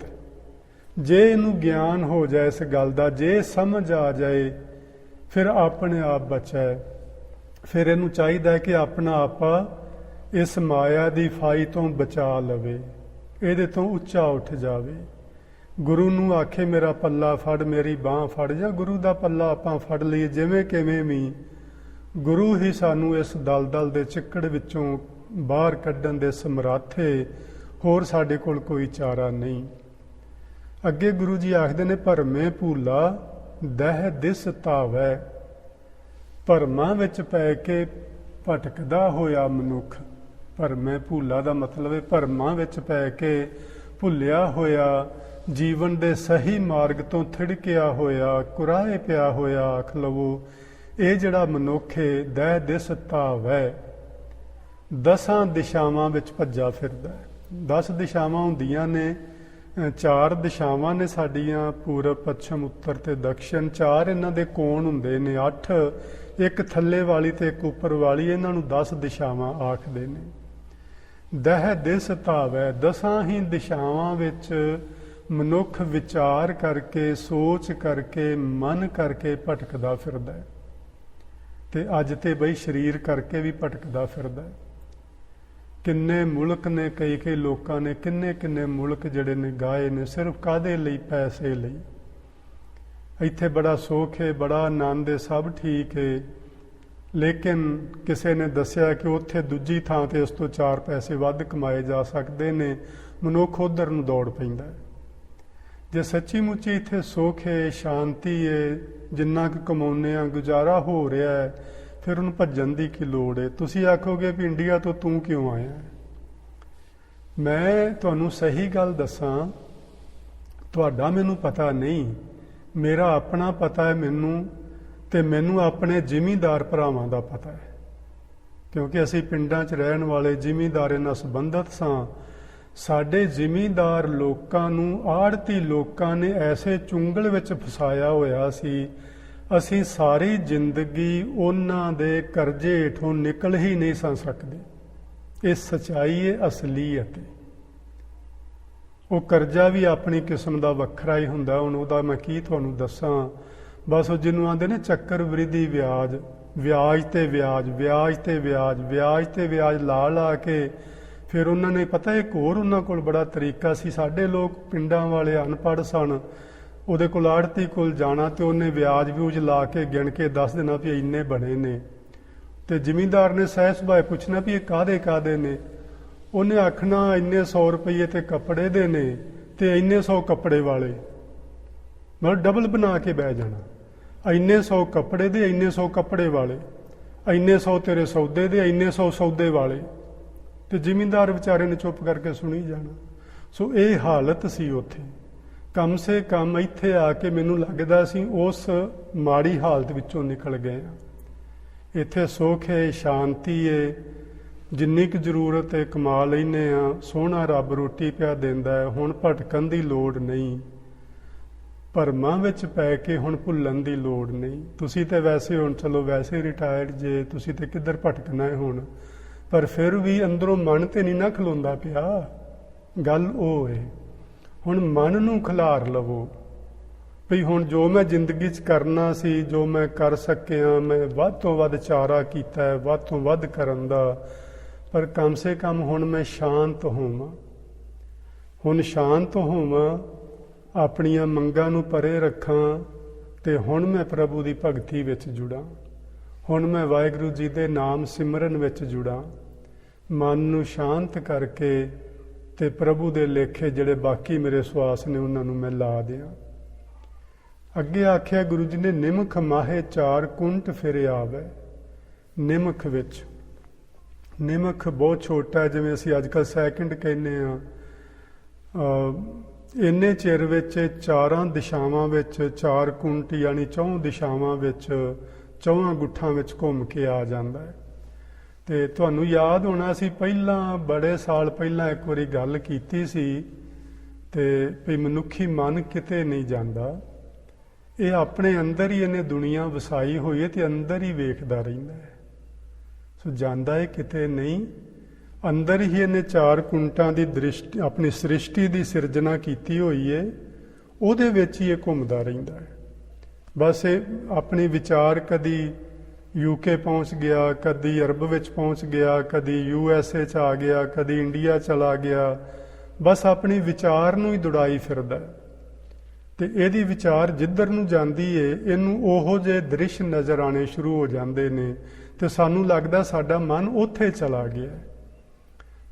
ਜੇ ਇਹਨੂੰ ਗਿਆਨ ਹੋ ਜਾਏ ਇਸ ਗੱਲ ਦਾ, ਜੇ ਸਮਝ ਆ ਜਾਏ, ਫਿਰ ਆਪਣੇ ਆਪ ਬਚੈ। ਫਿਰ ਇਹਨੂੰ ਚਾਹੀਦਾ ਹੈ ਕਿ ਆਪਣਾ ਆਪਾ ਇਸ ਮਾਇਆ ਦੀ ਫਾਈ ਤੋਂ ਬਚਾ ਲਵੇ, ਇਹਦੇ ਤੋਂ ਉੱਚਾ ਉੱਠ ਜਾਵੇ। ਗੁਰੂ ਨੂੰ ਆਖੇ ਮੇਰਾ ਪੱਲਾ ਫੜ, ਮੇਰੀ ਬਾਂਹ ਫੜ, ਜਾਂ ਗੁਰੂ ਦਾ ਪੱਲਾ ਆਪਾਂ ਫੜ ਲਈਏ। ਜਿਵੇਂ ਕਿਵੇਂ ਵੀ ਗੁਰੂ ਹੀ ਸਾਨੂੰ ਇਸ ਦਲਦਲ ਦੇ ਚਿੱਕੜ ਵਿੱਚੋਂ ਬਾਹਰ ਕੱਢਣ ਦੇ ਸਮਰੱਥੇ, ਹੋਰ ਸਾਡੇ ਕੋਲ ਕੋਈ ਚਾਰਾ ਨਹੀਂ। ਅੱਗੇ ਗੁਰੂ ਜੀ ਆਖਦੇ ਨੇ ਭਰਮੇ ਭੂਲਾ ਦਹਿ ਦਿਸ ਧਾਵੈ। ਭਰਮਾਂ ਵਿੱਚ ਪੈ ਕੇ ਭਟਕਦਾ ਹੋਇਆ ਮਨੁੱਖ, ਭਰਮੇ ਭੂਲਾ ਦਾ ਮਤਲਬ ਹੈ ਭਰਮਾਂ ਵਿੱਚ ਪੈ ਕੇ ਭੁੱਲਿਆ ਹੋਇਆ, ਜੀਵਨ ਦੇ ਸਹੀ ਮਾਰਗ ਤੋਂ ਥਿੜਕਿਆ ਹੋਇਆ, ਕੁਰਾਹੇ ਪਿਆ ਹੋਇਆ ਆਖ ਲਵੋ। ਇਹ ਜਿਹੜਾ ਮਨੁੱਖ ਹੈ ਦਹਿ ਦਿਸ ਧਾਵੈ, 10 ਦਿਸ਼ਾਵਾਂ ਵਿੱਚ ਭੱਜਾ ਫਿਰਦਾ ਹੈ। 10 ਦਿਸ਼ਾਵਾਂ ਹੁੰਦੀਆਂ ਨੇ, 4 ਦਿਸ਼ਾਵਾਂ ਨੇ ਸਾਡੀਆਂ, ਪੂਰਬ, ਪੱਛਮ, ਉੱਤਰ ਤੇ ਦਕਸ਼ਣ। 4 ਇਹਨਾਂ ਦੇ ਕੋਣ ਹੁੰਦੇ ਨੇ, 8 ਇੱਕ ਥੱਲੇ ਵਾਲੀ ਤੇ ਇੱਕ ਉੱਪਰ ਵਾਲੀ, ਇਹਨਾਂ ਨੂੰ 10 ਦਿਸ਼ਾਵਾਂ ਆਖਦੇ ਨੇ। ਦਹਿ ਦਿਸ ਧਾਵੈ, 10 ਹੀ ਦਿਸ਼ਾਵਾਂ ਵਿੱਚ ਮਨੁੱਖ ਵਿਚਾਰ ਕਰਕੇ, ਸੋਚ ਕਰਕੇ, ਮਨ ਕਰਕੇ ਭਟਕਦਾ ਫਿਰਦਾ ਹੈ। ਤੇ ਅੱਜ ਤੇ ਬਈ ਸਰੀਰ ਕਰਕੇ ਵੀ ਭਟਕਦਾ ਫਿਰਦਾ ਹੈ। ਕਿੰਨੇ ਮੁਲਕ ਨੇ, ਕਈ ਲੋਕਾਂ ਨੇ ਕਿੰਨੇ ਮੁਲਕ ਜਿਹੜੇ ਨੇ ਗਾਏ ਨੇ, ਸਿਰਫ ਕਾਹਦੇ ਲਈ? ਪੈਸੇ ਲਈ। ਇੱਥੇ ਬੜਾ ਸੁੱਖ ਹੈ, ਬੜਾ ਆਨੰਦ ਹੈ, ਸਭ ਠੀਕ ਹੈ, ਲੇਕਿਨ ਕਿਸੇ ਨੇ ਦੱਸਿਆ ਕਿ ਉੱਥੇ ਦੂਜੀ ਥਾਂ ਤੇ ਉਸ ਤੋਂ 4 ਪੈਸੇ ਵੱਧ ਕਮਾਏ ਜਾ ਸਕਦੇ ਨੇ। ਮਨੁੱਖ ਉੱਧਰ ਨੂੰ ਦੌੜ ਪੈਂਦਾ ਹੈ। ਜੇ ਸੱਚੀ ਮੁੱਚੀ ਇੱਥੇ ਸੁੱਖ ਹੈ, ਸ਼ਾਂਤੀ ਹੈ, ਜਿੰਨਾ ਕੁ ਕਮਾਉਂਦੇ ਆ ਗੁਜ਼ਾਰਾ ਹੋ ਰਿਹਾ ਹੈ, ਫਿਰ ਉਹਨੂੰ ਭੱਜਣ ਦੀ ਕੀ ਲੋੜ ਹੈ? ਤੁਸੀਂ ਆਖੋਗੇ ਵੀ ਇੰਡੀਆ ਤੋਂ ਤੂੰ ਕਿਉਂ ਆਇਆ? ਮੈਂ ਤੁਹਾਨੂੰ ਸਹੀ ਗੱਲ ਦੱਸਾਂ, ਤੁਹਾਡਾ ਮੈਨੂੰ ਪਤਾ ਨਹੀਂ, ਮੇਰਾ ਆਪਣਾ ਪਤਾ ਹੈ ਮੈਨੂੰ, ਤੇ ਮੈਨੂੰ ਆਪਣੇ ਜ਼ਿਮੀਂਦਾਰ ਭਰਾਵਾਂ ਦਾ ਪਤਾ ਹੈ, ਕਿਉਂਕਿ ਅਸੀਂ ਪਿੰਡਾਂ 'ਚ ਰਹਿਣ ਵਾਲੇ ਜ਼ਿਮੀਂਦਾਰਾਂ ਨਾਲ ਸੰਬੰਧਿਤ ਸਾਂ। ਸਾਡੇ ਜ਼ਿਮੀਂਦਾਰ ਲੋਕਾਂ ਨੂੰ ਆੜਤੀ ਲੋਕਾਂ ਨੇ ਐਸੇ ਚੁੰਗਲ ਵਿੱਚ ਫਸਾਇਆ ਹੋਇਆ ਸੀ, ਅਸੀਂ ਸਾਰੀ ਜ਼ਿੰਦਗੀ ਉਹਨਾਂ ਦੇ ਕਰਜ਼ੇ ਹੇਠੋਂ ਨਿਕਲ ਹੀ ਨਹੀਂ ਸਾਂ ਸਕਦੇ। ਇਹ ਸੱਚਾਈ ਹੈ, ਅਸਲੀਅਤ ਹੈ। ਉਹ ਕਰਜ਼ਾ ਵੀ ਆਪਣੀ ਕਿਸਮ ਦਾ ਵੱਖਰਾ ਹੀ ਹੁੰਦਾ। ਹੁਣ ਉਹਦਾ ਮੈਂ ਕੀ ਤੁਹਾਨੂੰ ਦੱਸਾਂ। ਬਸ ਉਹ ਜਿਹਨੂੰ ਆਉਂਦੇ ਨੇ ਚੱਕਰ ਵ੍ਰਿਧੀ ਵਿਆਜ, ਵਿਆਜ ਤੇ ਵਿਆਜ, ਵਿਆਜ ਤੇ ਵਿਆਜ, ਵਿਆਜ ਤੇ ਵਿਆਜ ਲਾ ਕੇ ਫਿਰ ਉਹਨਾਂ ਨੇ, ਪਤਾ ਇੱਕ ਹੋਰ ਉਹਨਾਂ ਕੋਲ ਬੜਾ ਤਰੀਕਾ ਸੀ। ਸਾਡੇ ਲੋਕ ਪਿੰਡਾਂ ਵਾਲੇ ਅਨਪੜ੍ਹ ਸਨ, ਉਹਦੇ ਕੋਲ ਆੜਤੀ ਕੋਲ ਜਾਣਾ ਤੇ ਉਹਨੇ ਵਿਆਜ ਵਿਊਜ ਲਾ ਕੇ ਗਿਣ ਕੇ ਦੱਸ ਦੇਣਾ ਵੀ ਇੰਨੇ ਬਣੇ ਨੇ। ਤੇ ਜ਼ਿਮੀਂਦਾਰ ਨੇ ਸਹਿ ਸੁਭਾਅ ਪੁੱਛਣਾ ਵੀ ਇਹ ਕਾਹਦੇ ਨੇ? ਉਹਨੇ ਆਖਣਾ ਇੰਨੇ 100 ਰੁਪਏ ਤੇ ਕੱਪੜੇ ਦੇ ਨੇ ਤੇ ਇੰਨੇ 100 ਕੱਪੜੇ ਵਾਲੇ, ਮਤਲਬ ਡਬਲ ਬਣਾ ਕੇ ਬਹਿ ਜਾਣਾ। ਇੰਨੇ 100 ਕੱਪੜੇ ਦੇ, ਇੰਨੇ 100 ਕੱਪੜੇ ਵਾਲੇ, ਇੰਨੇ 100 ਤੇਰੇ ਸੌਦੇ ਦੇ, ਇੰਨੇ 100 ਸੌਦੇ ਵਾਲੇ। ਤੇ ਜ਼ਿਮੀਂਦਾਰ ਵਿਚਾਰੇ ਨੇ ਚੁੱਪ ਕਰਕੇ ਸੁਣੀ ਜਾਣਾ। ਸੋ ਇਹ ਹਾਲਤ ਸੀ ਉੱਥੇ। ਕਮ ਸੇ ਕਮ ਇੱਥੇ ਆ ਕੇ ਮੈਨੂੰ ਲੱਗਦਾ ਸੀ ਉਸ ਮਾੜੀ ਹਾਲਤ ਵਿੱਚੋਂ ਨਿਕਲ ਗਏ ਆ। ਇੱਥੇ ਸੁੱਖ ਹੈ, ਸ਼ਾਂਤੀ ਹੈ, ਜਿੰਨੀ ਕੁ ਜ਼ਰੂਰਤ ਹੈ ਕਮਾ ਲੈਂਦੇ ਆ, ਸੋਹਣਾ ਰੱਬ ਰੋਟੀ ਪਿਆ ਦਿੰਦਾ ਹੈ, ਹੁਣ ਭਟਕਣ ਦੀ ਲੋੜ ਨਹੀਂ, ਭਰਮਾਂ ਵਿੱਚ ਪੈ ਕੇ ਹੁਣ ਭੁੱਲਣ ਦੀ ਲੋੜ ਨਹੀਂ। ਤੁਸੀਂ ਤੇ ਵੈਸੇ ਹੁਣ ਚਲੋ ਵੈਸੇ ਰਿਟਾਇਰਡ ਜੇ, ਤੁਸੀਂ ਤੇ ਕਿੱਧਰ ਭਟਕਣਾ ਹੈ ਹੁਣ, ਪਰ ਫਿਰ ਵੀ ਅੰਦਰੋਂ ਮਨ ਤੇ ਨਹੀਂ ਨਾ ਖਲੋਂਦਾ ਪਿਆ। ਗੱਲ ਉਹ ਹੈ, ਹੁਣ ਮਨ ਨੂੰ ਖਿਲਾਰ ਲਵੋ ਵੀ ਹੁਣ ਜੋ ਮੈਂ ਜ਼ਿੰਦਗੀ 'ਚ ਕਰਨਾ ਸੀ, ਜੋ ਮੈਂ ਕਰ ਸਕਿਆ, ਮੈਂ ਵੱਧ ਤੋਂ ਵੱਧ ਚਾਰਾ ਕੀਤਾ ਹੈ, ਵੱਧ ਤੋਂ ਵੱਧ ਕਰਨ ਦਾ, ਪਰ ਕਮ ਸੇ ਕਮ ਹੁਣ ਮੈਂ ਸ਼ਾਂਤ ਹੋਵਾਂ। ਹੁਣ ਸ਼ਾਂਤ ਹੋਵਾਂ, ਆਪਣੀਆਂ ਮੰਗਾਂ ਨੂੰ ਪਰੇ ਰੱਖਾਂ, ਤੇ ਹੁਣ ਮੈਂ ਪ੍ਰਭੂ ਦੀ ਭਗਤੀ ਵਿੱਚ ਜੁੜਾਂ, ਹੁਣ ਮੈਂ ਵਾਹਿਗੁਰੂ ਜੀ ਦੇ ਨਾਮ ਸਿਮਰਨ ਵਿੱਚ ਜੁੜਾਂ, ਮਨ ਨੂੰ ਸ਼ਾਂਤ ਕਰਕੇ ਤੇ ਪ੍ਰਭੂ ਦੇ ਲੇਖੇ ਜਿਹੜੇ ਬਾਕੀ ਮੇਰੇ ਸਵਾਸ ਨੇ ਉਹਨਾਂ ਨੂੰ ਮੈਂ ਲਾ ਦਿਆਂ। ਅੱਗੇ ਆਖਿਆ ਗੁਰੂ ਜੀ ਨੇ, ਨਿਮਖ ਮਾਹੇ ਚਾਰ ਕੁੰਟ ਫਿਰ ਆਵੇ। ਨਿਮਖ ਵਿੱਚ, ਨਿਮਖ ਬਹੁਤ ਛੋਟਾ ਹੈ, ਜਿਵੇਂ ਅਸੀਂ ਅੱਜ ਕੱਲ੍ਹ ਸੈਕਿੰਡ ਕਹਿੰਦੇ ਹਾਂ, ਇੰਨੇ ਚਿਰ ਵਿੱਚ ਚਾਰਾਂ ਦਿਸ਼ਾਵਾਂ ਵਿੱਚ, ਚਾਰ ਕੁੰਟ ਯਾਨੀ ਚੌਂ ਦਿਸ਼ਾਵਾਂ ਵਿੱਚ, ਚੌਹਾਂ ਗੁੱਠਾਂ ਵਿੱਚ ਘੁੰਮ ਕੇ ਆ ਜਾਂਦਾ ਹੈ। ਤੇ ਤੁਹਾਨੂੰ ਯਾਦ ਹੋਣਾ, ਅਸੀਂ ਪਹਿਲਾਂ ਬੜੇ ਸਾਲ ਪਹਿਲਾਂ ਇੱਕ ਵਾਰੀ ਗੱਲ ਕੀਤੀ ਸੀ ਤੇ ਵੀ ਮਨੁੱਖੀ ਮਨ ਕਿਤੇ ਨਹੀਂ ਜਾਂਦਾ, ਇਹ ਆਪਣੇ ਅੰਦਰ ਹੀ ਇਹਨੇ ਦੁਨੀਆ ਵਸਾਈ ਹੋਈ ਹੈ ਤੇ ਅੰਦਰ ਹੀ ਵੇਖਦਾ ਰਹਿੰਦਾ ਹੈ। ਸੋ ਜਾਂਦਾ ਹੈ ਕਿਤੇ ਨਹੀਂ, ਅੰਦਰ ਹੀ ਇਹਨੇ ਚਾਰ ਕੁੰਟਾਂ ਦੀ ਦ੍ਰਿਸ਼ਟੀ, ਆਪਣੀ ਸ੍ਰਿਸ਼ਟੀ ਦੀ ਸਿਰਜਣਾ ਕੀਤੀ ਹੋਈ ਹੈ, ਉਹਦੇ ਵਿੱਚ ਹੀ ਇਹ ਘੁੰਮਦਾ ਰਹਿੰਦਾ ਹੈ। ਬਸ ਇਹ ਆਪਣੇ ਵਿਚਾਰ ਕਦੀ UK ਪਹੁੰਚ ਗਿਆ, ਕਦੀ ਅਰਬ ਵਿੱਚ ਪਹੁੰਚ ਗਿਆ, ਕਦੀ USA 'ਚ ਆ ਗਿਆ, ਕਦੀ ਇੰਡੀਆ ਚਲਾ ਗਿਆ, ਬਸ ਆਪਣੀ ਵਿਚਾਰ ਨੂੰ ਹੀ ਦੁੜਾਈ ਫਿਰਦਾ। ਤੇ ਇਹਦੀ ਵਿਚਾਰ ਜਿੱਧਰ ਨੂੰ ਜਾਂਦੀ ਏ, ਇਹਨੂੰ ਉਹੋ ਜਿਹੇ ਦ੍ਰਿਸ਼ ਨਜ਼ਰ ਆਣੇ ਸ਼ੁਰੂ ਹੋ ਜਾਂਦੇ ਨੇ ਤੇ ਸਾਨੂੰ ਲੱਗਦਾ ਸਾਡਾ ਮਨ ਉੱਥੇ ਚਲਾ ਗਿਆ।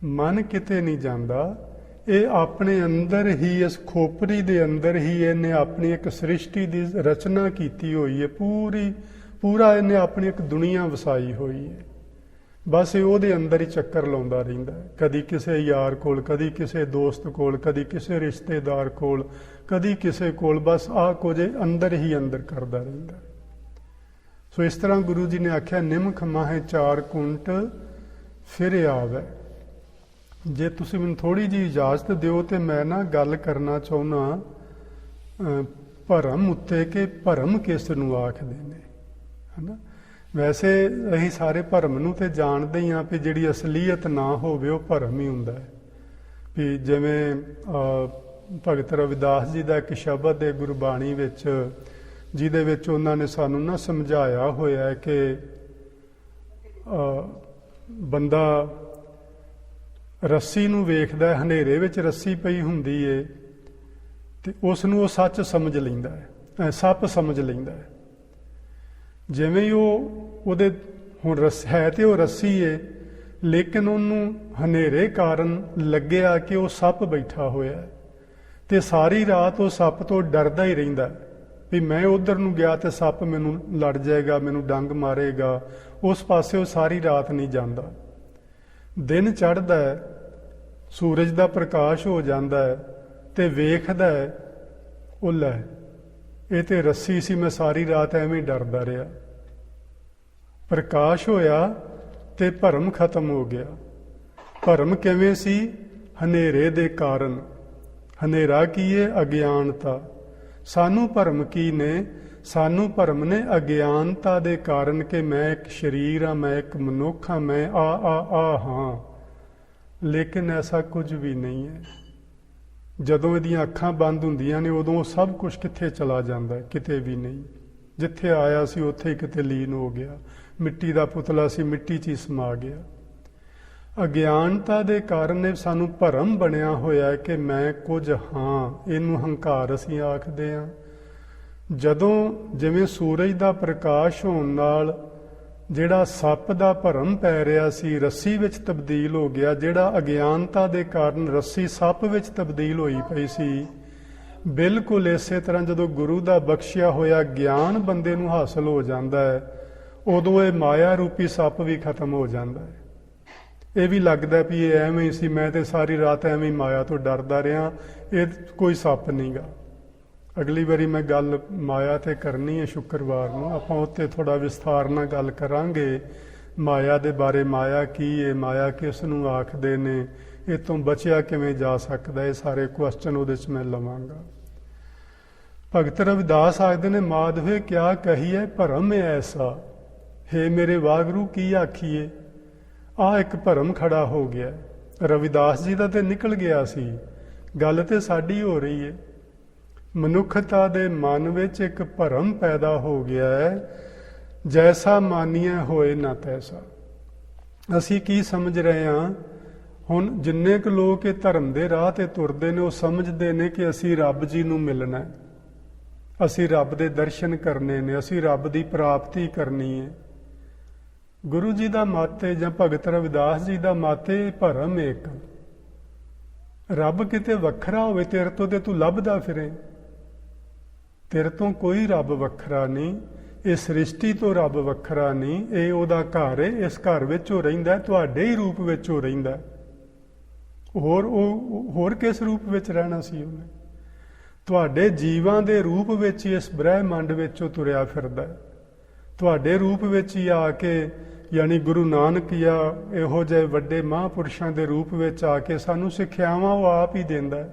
ਮਨ ਕਿਤੇ ਨਹੀਂ ਜਾਂਦਾ, ਇਹ ਆਪਣੇ ਅੰਦਰ ਹੀ, ਇਸ ਖੋਪਰੀ ਦੇ ਅੰਦਰ ਹੀ ਇਹਨੇ ਆਪਣੀ ਇੱਕ ਸ੍ਰਿਸ਼ਟੀ ਦੀ ਰਚਨਾ ਕੀਤੀ ਹੋਈ ਹੈ, ਪੂਰਾ ਇਹਨੇ ਆਪਣੀ ਇੱਕ ਦੁਨੀਆ ਵਸਾਈ ਹੋਈ ਹੈ। ਬਸ ਇਹ ਉਹਦੇ ਅੰਦਰ ਹੀ ਚੱਕਰ ਲਾਉਂਦਾ ਰਹਿੰਦਾ ਹੈ, ਕਦੀ ਕਿਸੇ ਯਾਰ ਕੋਲ, ਕਦੀ ਕਿਸੇ ਦੋਸਤ ਕੋਲ, ਕਦੀ ਕਿਸੇ ਰਿਸ਼ਤੇਦਾਰ ਕੋਲ, ਕਦੀ ਕਿਸੇ ਕੋਲ, ਬਸ ਆਹ ਕੁਝ ਅੰਦਰ ਹੀ ਅੰਦਰ ਕਰਦਾ ਰਹਿੰਦਾ। ਸੋ ਇਸ ਤਰ੍ਹਾਂ ਗੁਰੂ ਜੀ ਨੇ ਆਖਿਆ, ਨਿਮਖ ਮਾਹੇ ਚਾਰ ਕੁੰਟ ਫਿਰ ਆਵੇ। ਜੇ ਤੁਸੀਂ ਮੈਨੂੰ ਥੋੜ੍ਹੀ ਜਿਹੀ ਇਜਾਜ਼ਤ ਦਿਓ ਤੇ ਮੈਂ ਨਾ ਗੱਲ ਕਰਨਾ ਚਾਹੁੰਦਾ ਭਰਮ ਉੱਤੇ, ਕਿ ਭਰਮ ਕਿਸ ਨੂੰ ਆਖਦੇ ਨੇ, ਹੈ ਨਾ। ਵੈਸੇ ਅਸੀਂ ਸਾਰੇ ਭਰਮ ਨੂੰ ਤੇ ਜਾਣਦੇ ਹੀ ਹਾਂ ਵੀ ਜਿਹੜੀ ਅਸਲੀਅਤ ਨਾ ਹੋਵੇ ਉਹ ਭਰਮ ਹੀ ਹੁੰਦਾ ਹੈ। ਵੀ ਜਿਵੇਂ ਭਗਤ ਰਵਿਦਾਸ ਜੀ ਦਾ ਇੱਕ ਸ਼ਬਦ ਹੈ ਗੁਰਬਾਣੀ ਵਿੱਚ, ਜਿਹਦੇ ਵਿੱਚ ਉਹਨਾਂ ਨੇ ਸਾਨੂੰ ਨਾ ਸਮਝਾਇਆ ਹੋਇਆ ਹੈ ਕਿ ਬੰਦਾ ਰੱਸੀ ਨੂੰ ਵੇਖਦਾ ਹੈ, ਹਨੇਰੇ ਵਿੱਚ ਰੱਸੀ ਪਈ ਹੁੰਦੀ ਏ ਤੇ ਉਸ ਨੂੰ ਉਹ ਸੱਚ ਸਮਝ ਲੈਂਦਾ ਹੈ, ਸੱਪ ਸਮਝ ਲੈਂਦਾ ਹੈ। ਜਿਵੇਂ ਹੀ ਉਹਦੇ ਹੁਣ ਹੈ ਤੇ ਉਹ ਰੱਸੀ ਏ, ਲੇਕਿਨ ਉਹਨੂੰ ਹਨੇਰੇ ਕਾਰਨ ਲੱਗਿਆ ਕਿ ਉਹ ਸੱਪ ਬੈਠਾ ਹੋਇਆ ਤੇ ਸਾਰੀ ਰਾਤ ਉਹ ਸੱਪ ਤੋਂ ਡਰਦਾ ਹੀ ਰਹਿੰਦਾ ਵੀ ਮੈਂ ਉਧਰ ਨੂੰ ਗਿਆ ਤੇ ਸੱਪ ਮੈਨੂੰ ਲੜ ਜਾਏਗਾ, ਮੈਨੂੰ ਡੰਗ ਮਾਰੇਗਾ। ਉਸ ਪਾਸੇ ਉਹ ਸਾਰੀ ਰਾਤ ਨਹੀਂ ਜਾਂਦਾ। ਦਿਨ ਚੜ੍ਹਦਾ ਹੈ, ਸੂਰਜ ਦਾ ਪ੍ਰਕਾਸ਼ ਹੋ ਜਾਂਦਾ ਹੈ ਤੇ ਵੇਖਦਾ ਹੈ, ਉਹ ਲੈ ਇਹ ਤੇ ਰੱਸੀ ਸੀ, ਮੈਂ ਸਾਰੀ ਰਾਤ ਐਵੇਂ ਡਰਦਾ ਰਿਹਾ। ਪ੍ਰਕਾਸ਼ ਹੋਇਆ ਤੇ ਭਰਮ ਖਤਮ ਹੋ ਗਿਆ। ਭਰਮ ਕਿਵੇਂ ਸੀ? ਹਨੇਰੇ ਦੇ ਕਾਰਨ। ਹਨੇਰਾ ਕੀ ਹੈ? ਅਗਿਆਨਤਾ। ਸਾਨੂੰ ਭਰਮ ਕੀ ਨੇ? ਸਾਨੂੰ ਭਰਮ ਨੇ ਅਗਿਆਨਤਾ ਦੇ ਕਾਰਨ ਕਿ ਮੈਂ ਇੱਕ ਸਰੀਰ ਹਾਂ, ਮੈਂ ਇੱਕ ਮਨੁੱਖ ਹਾਂ, ਮੈਂ ਆ ਹਾਂ। ਲੇਕਿਨ ਐਸਾ ਕੁਝ ਵੀ ਨਹੀਂ ਹੈ। ਜਦੋਂ ਇਹਦੀਆਂ ਅੱਖਾਂ ਬੰਦ ਹੁੰਦੀਆਂ ਨੇ ਉਦੋਂ ਸਭ ਕੁਝ ਕਿੱਥੇ ਚਲਾ ਜਾਂਦਾ? ਕਿਤੇ ਵੀ ਨਹੀਂ। ਜਿੱਥੇ ਆਇਆ ਸੀ ਉੱਥੇ ਹੀ ਕਿਤੇ ਲੀਨ ਹੋ ਗਿਆ। ਮਿੱਟੀ ਦਾ ਪੁਤਲਾ ਸੀ, ਮਿੱਟੀ 'ਚ ਹੀ ਸਮਾ ਗਿਆ। ਅਗਿਆਨਤਾ ਦੇ ਕਾਰਨ ਸਾਨੂੰ ਭਰਮ ਬਣਿਆ ਹੋਇਆ ਕਿ ਮੈਂ ਕੁਝ ਹਾਂ। ਇਹਨੂੰ ਹੰਕਾਰ ਅਸੀਂ ਆਖਦੇ ਹਾਂ। ਜਦੋਂ ਜਿਵੇਂ ਸੂਰਜ ਦਾ ਪ੍ਰਕਾਸ਼ ਹੋਣ ਨਾਲ ਜਿਹੜਾ ਸੱਪ ਦਾ ਭਰਮ ਪੈ ਰਿਹਾ ਸੀ ਰੱਸੀ ਵਿੱਚ ਤਬਦੀਲ ਹੋ ਗਿਆ, ਜਿਹੜਾ ਅਗਿਆਨਤਾ ਦੇ ਕਾਰਨ ਰੱਸੀ ਸੱਪ ਵਿੱਚ ਤਬਦੀਲ ਹੋਈ ਪਈ ਸੀ, ਬਿਲਕੁਲ ਇਸੇ ਤਰ੍ਹਾਂ ਜਦੋਂ ਗੁਰੂ ਦਾ ਬਖਸ਼ਿਆ ਹੋਇਆ ਗਿਆਨ ਬੰਦੇ ਨੂੰ ਹਾਸਲ ਹੋ ਜਾਂਦਾ ਹੈ, ਉਦੋਂ ਇਹ ਮਾਇਆ ਰੂਪੀ ਸੱਪ ਵੀ ਖਤਮ ਹੋ ਜਾਂਦਾ ਹੈ। ਇਹ ਵੀ ਲੱਗਦਾ ਵੀ ਇਹ ਐਵੇਂ ਹੀ ਸੀ, ਮੈਂ ਤੇ ਸਾਰੀ ਰਾਤ ਐਵੇਂ ਹੀ ਮਾਇਆ ਤੋਂ ਡਰਦਾ ਰਿਹਾ, ਇਹ ਕੋਈ ਸੱਪ ਨਹੀਂਗਾ। ਅਗਲੀ ਵਾਰੀ ਮੈਂ ਗੱਲ ਮਾਇਆ ਤੇ ਕਰਨੀ ਹੈ ਸ਼ੁੱਕਰਵਾਰ ਨੂੰ, ਆਪਾਂ ਉੱਤੇ ਥੋੜ੍ਹਾ ਵਿਸਥਾਰ ਨਾਲ ਗੱਲ ਕਰਾਂਗੇ। ਮਾਇਆ ਦੇ ਬਾਰੇ, ਮਾਇਆ ਕੀ ਹੈ, ਮਾਇਆ ਕਿਸ ਨੂੰ ਆਖਦੇ ਨੇ, ਇਹ ਤੋਂ ਬਚਿਆ ਕਿਵੇਂ ਜਾ ਸਕਦਾ, ਇਹ ਸਾਰੇ ਕੁਐਸਚਨ ਉਹਦੇ 'ਚ ਮੈਂ ਲਵਾਂਗਾ। ਭਗਤ ਰਵਿਦਾਸ ਆਖਦੇ ਨੇ, ਮਾਧਵੇ ਕਿਆ ਕਹੀਏ ਭਰਮ ਐਸਾ, ਹੇ ਮੇਰੇ ਵਾਹਿਗੁਰੂ ਕੀ ਆਖੀਏ। ਆਹ ਇੱਕ ਭਰਮ ਖੜਾ ਹੋ ਗਿਆ। ਰਵਿਦਾਸ ਜੀ ਦਾ ਤੇ ਨਿਕਲ ਗਿਆ ਸੀ, ਗੱਲ ਤੇ ਸਾਡੀ ਹੋ ਰਹੀ ਹੈ। ਮਨੁੱਖਤਾ ਦੇ ਮਨ ਵਿੱਚ ਇੱਕ ਭਰਮ ਪੈਦਾ ਹੋ ਗਿਆ ਹੈ, ਜੈਸਾ ਮਾਨੀਏ ਹੋਏ ਨਾ ਤੈਸਾ। ਅਸੀਂ ਕੀ ਸਮਝ ਰਹੇ ਹਾਂ? ਹੁਣ ਜਿੰਨੇ ਕੁ ਲੋਕ ਇਹ ਧਰਮ ਦੇ ਰਾਹ ਤੇ ਤੁਰਦੇ ਨੇ, ਉਹ ਸਮਝਦੇ ਨੇ ਕਿ ਅਸੀਂ ਰੱਬ ਜੀ ਨੂੰ ਮਿਲਣਾ ਹੈ, ਅਸੀਂ ਰੱਬ ਦੇ ਦਰਸ਼ਨ ਕਰਨੇ ਨੇ, ਅਸੀਂ ਰੱਬ ਦੀ ਪ੍ਰਾਪਤੀ ਕਰਨੀ ਹੈ। ਗੁਰੂ ਜੀ ਦਾ ਮਤ ਹੈ ਜਾਂ ਭਗਤ ਰਵਿਦਾਸ ਜੀ ਦਾ ਮਤ ਹੈ, ਭਰਮ ਇੱਕ। ਰੱਬ ਕਿਤੇ ਵੱਖਰਾ ਹੋਵੇ ਤੇਰੇ ਤੋਂ ਤੇ ਤੂੰ ਲੱਭਦਾ ਫਿਰੇ। ਤੇਰੇ ਤੋਂ ਕੋਈ ਰੱਬ ਵੱਖਰਾ ਨਹੀਂ, ਇਹ ਸ੍ਰਿਸ਼ਟੀ ਤੋਂ ਰੱਬ ਵੱਖਰਾ ਨਹੀਂ, ਇਹ ਉਹਦਾ ਘਰ ਹੈ, ਇਸ ਘਰ ਵਿੱਚ ਉਹ ਰਹਿੰਦਾ, ਤੁਹਾਡੇ ਹੀ ਰੂਪ ਵਿੱਚ ਉਹ ਰਹਿੰਦਾ। ਹੋਰ ਕਿਸ ਰੂਪ ਵਿੱਚ ਰਹਿਣਾ ਸੀ ਉਹਨੇ? ਤੁਹਾਡੇ ਜੀਵਾਂ ਦੇ ਰੂਪ ਵਿੱਚ ਹੀ ਇਸ ਬ੍ਰਹਿਮੰਡ ਵਿੱਚ ਉਹ ਤੁਰਿਆ ਫਿਰਦਾ। ਤੁਹਾਡੇ ਰੂਪ ਵਿੱਚ ਹੀ ਆ ਕੇ, ਯਾਨੀ ਗੁਰੂ ਨਾਨਕ ਜਾਂ ਇਹੋ ਜਿਹੇ ਵੱਡੇ ਮਹਾਂਪੁਰਸ਼ਾਂ ਦੇ ਰੂਪ ਵਿੱਚ ਆ ਕੇ ਸਾਨੂੰ ਸਿੱਖਿਆਵਾਂ ਉਹ ਆਪ ਹੀ ਦਿੰਦਾ,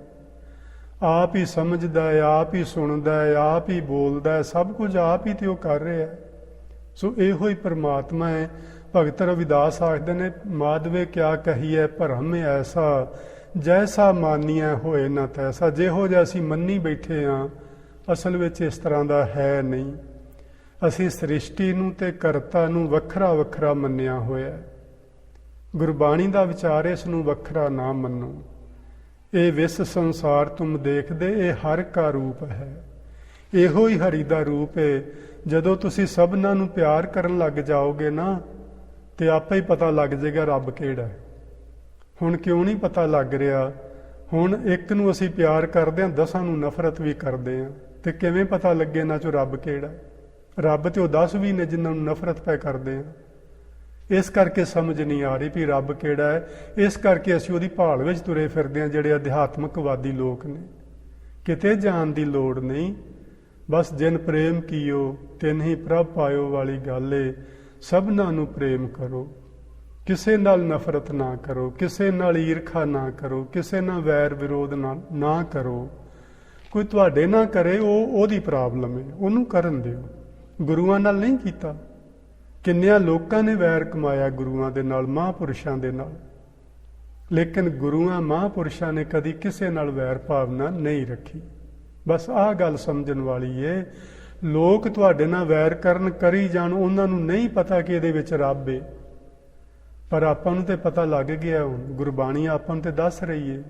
ਆਪ ਹੀ ਸਮਝਦਾ ਹੈ, ਆਪ ਹੀ ਸੁਣਦਾ ਹੈ, ਆਪ ਹੀ ਬੋਲਦਾ ਹੈ, ਸਭ ਕੁਝ ਆਪ ਹੀ ਤੇ ਉਹ ਕਰ ਰਿਹਾ। ਸੋ ਇਹੋ ਹੀ ਪਰਮਾਤਮਾ ਹੈ। ਭਗਤ ਰਵਿਦਾਸ ਆਖਦੇ ਨੇ, ਮਾਧਵੇ ਕਿਆ ਕਹੀਏ ਭਰਮ ਐਸਾ, ਜੈਸਾ ਮਾਨੀਏ ਹੋਏ ਨਾ ਤੈਸਾ। ਜਿਹੋ ਜਿਹਾ ਅਸੀਂ ਮੰਨੀ ਬੈਠੇ ਹਾਂ, ਅਸਲ ਵਿੱਚ ਇਸ ਤਰ੍ਹਾਂ ਦਾ ਹੈ ਨਹੀਂ। ਅਸੀਂ ਸ੍ਰਿਸ਼ਟੀ ਨੂੰ ਤੇ ਕਰਤਾ ਨੂੰ ਵੱਖਰਾ ਵੱਖਰਾ ਮੰਨਿਆ ਹੋਇਆ। ਗੁਰਬਾਣੀ ਦਾ ਵਿਚਾਰ ਇਸ ਨੂੰ ਵੱਖਰਾ ਨਾ ਮੰਨੋ। ਇਹ ਵਿਸ ਸੰਸਾਰ ਤੁਮ ਦੇਖਦੇ, ਇਹ ਹਰ ਕਾ ਰੂਪ ਹੈ। ਇਹੋ ਹੀ ਹਰੀ ਦਾ ਰੂਪ ਹੈ। ਜਦੋਂ ਤੁਸੀਂ ਸਭਨਾਂ ਨੂੰ ਪਿਆਰ ਕਰਨ ਲੱਗ ਜਾਓਗੇ ਨਾ, ਤੇ ਆਪੇ ਹੀ ਪਤਾ ਲੱਗ ਜਾਏਗਾ ਰੱਬ ਕਿਹੜਾ ਹੈ। ਹੁਣ ਕਿਉਂ ਨਹੀਂ ਪਤਾ ਲੱਗ ਰਿਹਾ? ਹੁਣ ਇੱਕ ਨੂੰ ਅਸੀਂ ਪਿਆਰ ਕਰਦੇ ਹਾਂ, 10 ਨੂੰ ਨਫ਼ਰਤ ਵੀ ਕਰਦੇ ਹਾਂ, ਤੇ ਕਿਵੇਂ ਪਤਾ ਲੱਗੇ ਇਹਨਾਂ 'ਚੋਂ ਰੱਬ ਕਿਹੜਾ? ਰੱਬ ਤੇ ਉਹ 10 ਵੀ ਨੇ ਜਿਨ੍ਹਾਂ ਨੂੰ ਨਫ਼ਰਤ ਪੈ ਕਰਦੇ ਹਾਂ। ਇਸ ਕਰਕੇ ਸਮਝ ਨਹੀਂ ਆ ਰਹੀ ਵੀ ਰੱਬ ਕਿਹੜਾ ਹੈ। ਇਸ ਕਰਕੇ ਅਸੀਂ ਉਹਦੀ ਭਾਲ ਵਿੱਚ ਤੁਰੇ ਫਿਰਦੇ ਹਾਂ। ਜਿਹੜੇ ਅਧਿਆਤਮਕਵਾਦੀ ਲੋਕ ਨੇ, ਕਿਤੇ ਜਾਣ ਦੀ ਲੋੜ ਨਹੀਂ, ਬਸ ਜਿਨ ਪ੍ਰੇਮ ਕੀਓ ਤਿਨ ਹੀ ਪ੍ਰਭ ਪਾਇਓ ਵਾਲੀ ਗੱਲ ਏ। ਸਭਨਾਂ ਨੂੰ ਪ੍ਰੇਮ ਕਰੋ, ਕਿਸੇ ਨਾਲ ਨਫ਼ਰਤ ਨਾ ਕਰੋ, ਕਿਸੇ ਨਾਲ ਈਰਖਾ ਨਾ ਕਰੋ, ਕਿਸੇ ਨਾਲ ਵੈਰ ਵਿਰੋਧ ਨਾ ਕਰੋ। ਕੋਈ ਤੁਹਾਡੇ ਨਾਲ ਕਰੇ, ਉਹਦੀ ਪ੍ਰੋਬਲਮ ਹੈ, ਉਹਨੂੰ ਕਰਨ ਦਿਓ। ਗੁਰੂਆਂ ਨਾਲ ਨਹੀਂ ਕੀਤਾ। ਕਿੰਨਿਆਂ ਲੋਕਾਂ ਨੇ ਵੈਰ ਕਮਾਇਆ ਗੁਰੂਆਂ ਦੇ ਨਾਲ, ਮਹਾਂਪੁਰਸ਼ਾਂ ਦੇ ਨਾਲ, ਲੇਕਿਨ ਗੁਰੂਆਂ ਮਹਾਂਪੁਰਸ਼ਾਂ ਨੇ ਕਦੀ ਕਿਸੇ ਨਾਲ ਵੈਰ ਭਾਵਨਾ ਨਹੀਂ ਰੱਖੀ। ਬਸ ਆਹ ਗੱਲ ਸਮਝਣ ਵਾਲੀ ਏ। ਲੋਕ ਤੁਹਾਡੇ ਨਾਲ ਵੈਰ ਕਰਨ, ਕਰੀ ਜਾਣ, ਉਹਨਾਂ ਨੂੰ ਨਹੀਂ ਪਤਾ ਕਿ ਇਹਦੇ ਵਿੱਚ ਰੱਬ ਏ। ਪਰ ਆਪਾਂ ਨੂੰ ਤੇ ਪਤਾ ਲੱਗ ਗਿਆ। ਹੁਣ ਗੁਰਬਾਣੀ ਆਪਾਂ ਨੂੰ ਤੇ ਦੱਸ ਰਹੀ ਏ।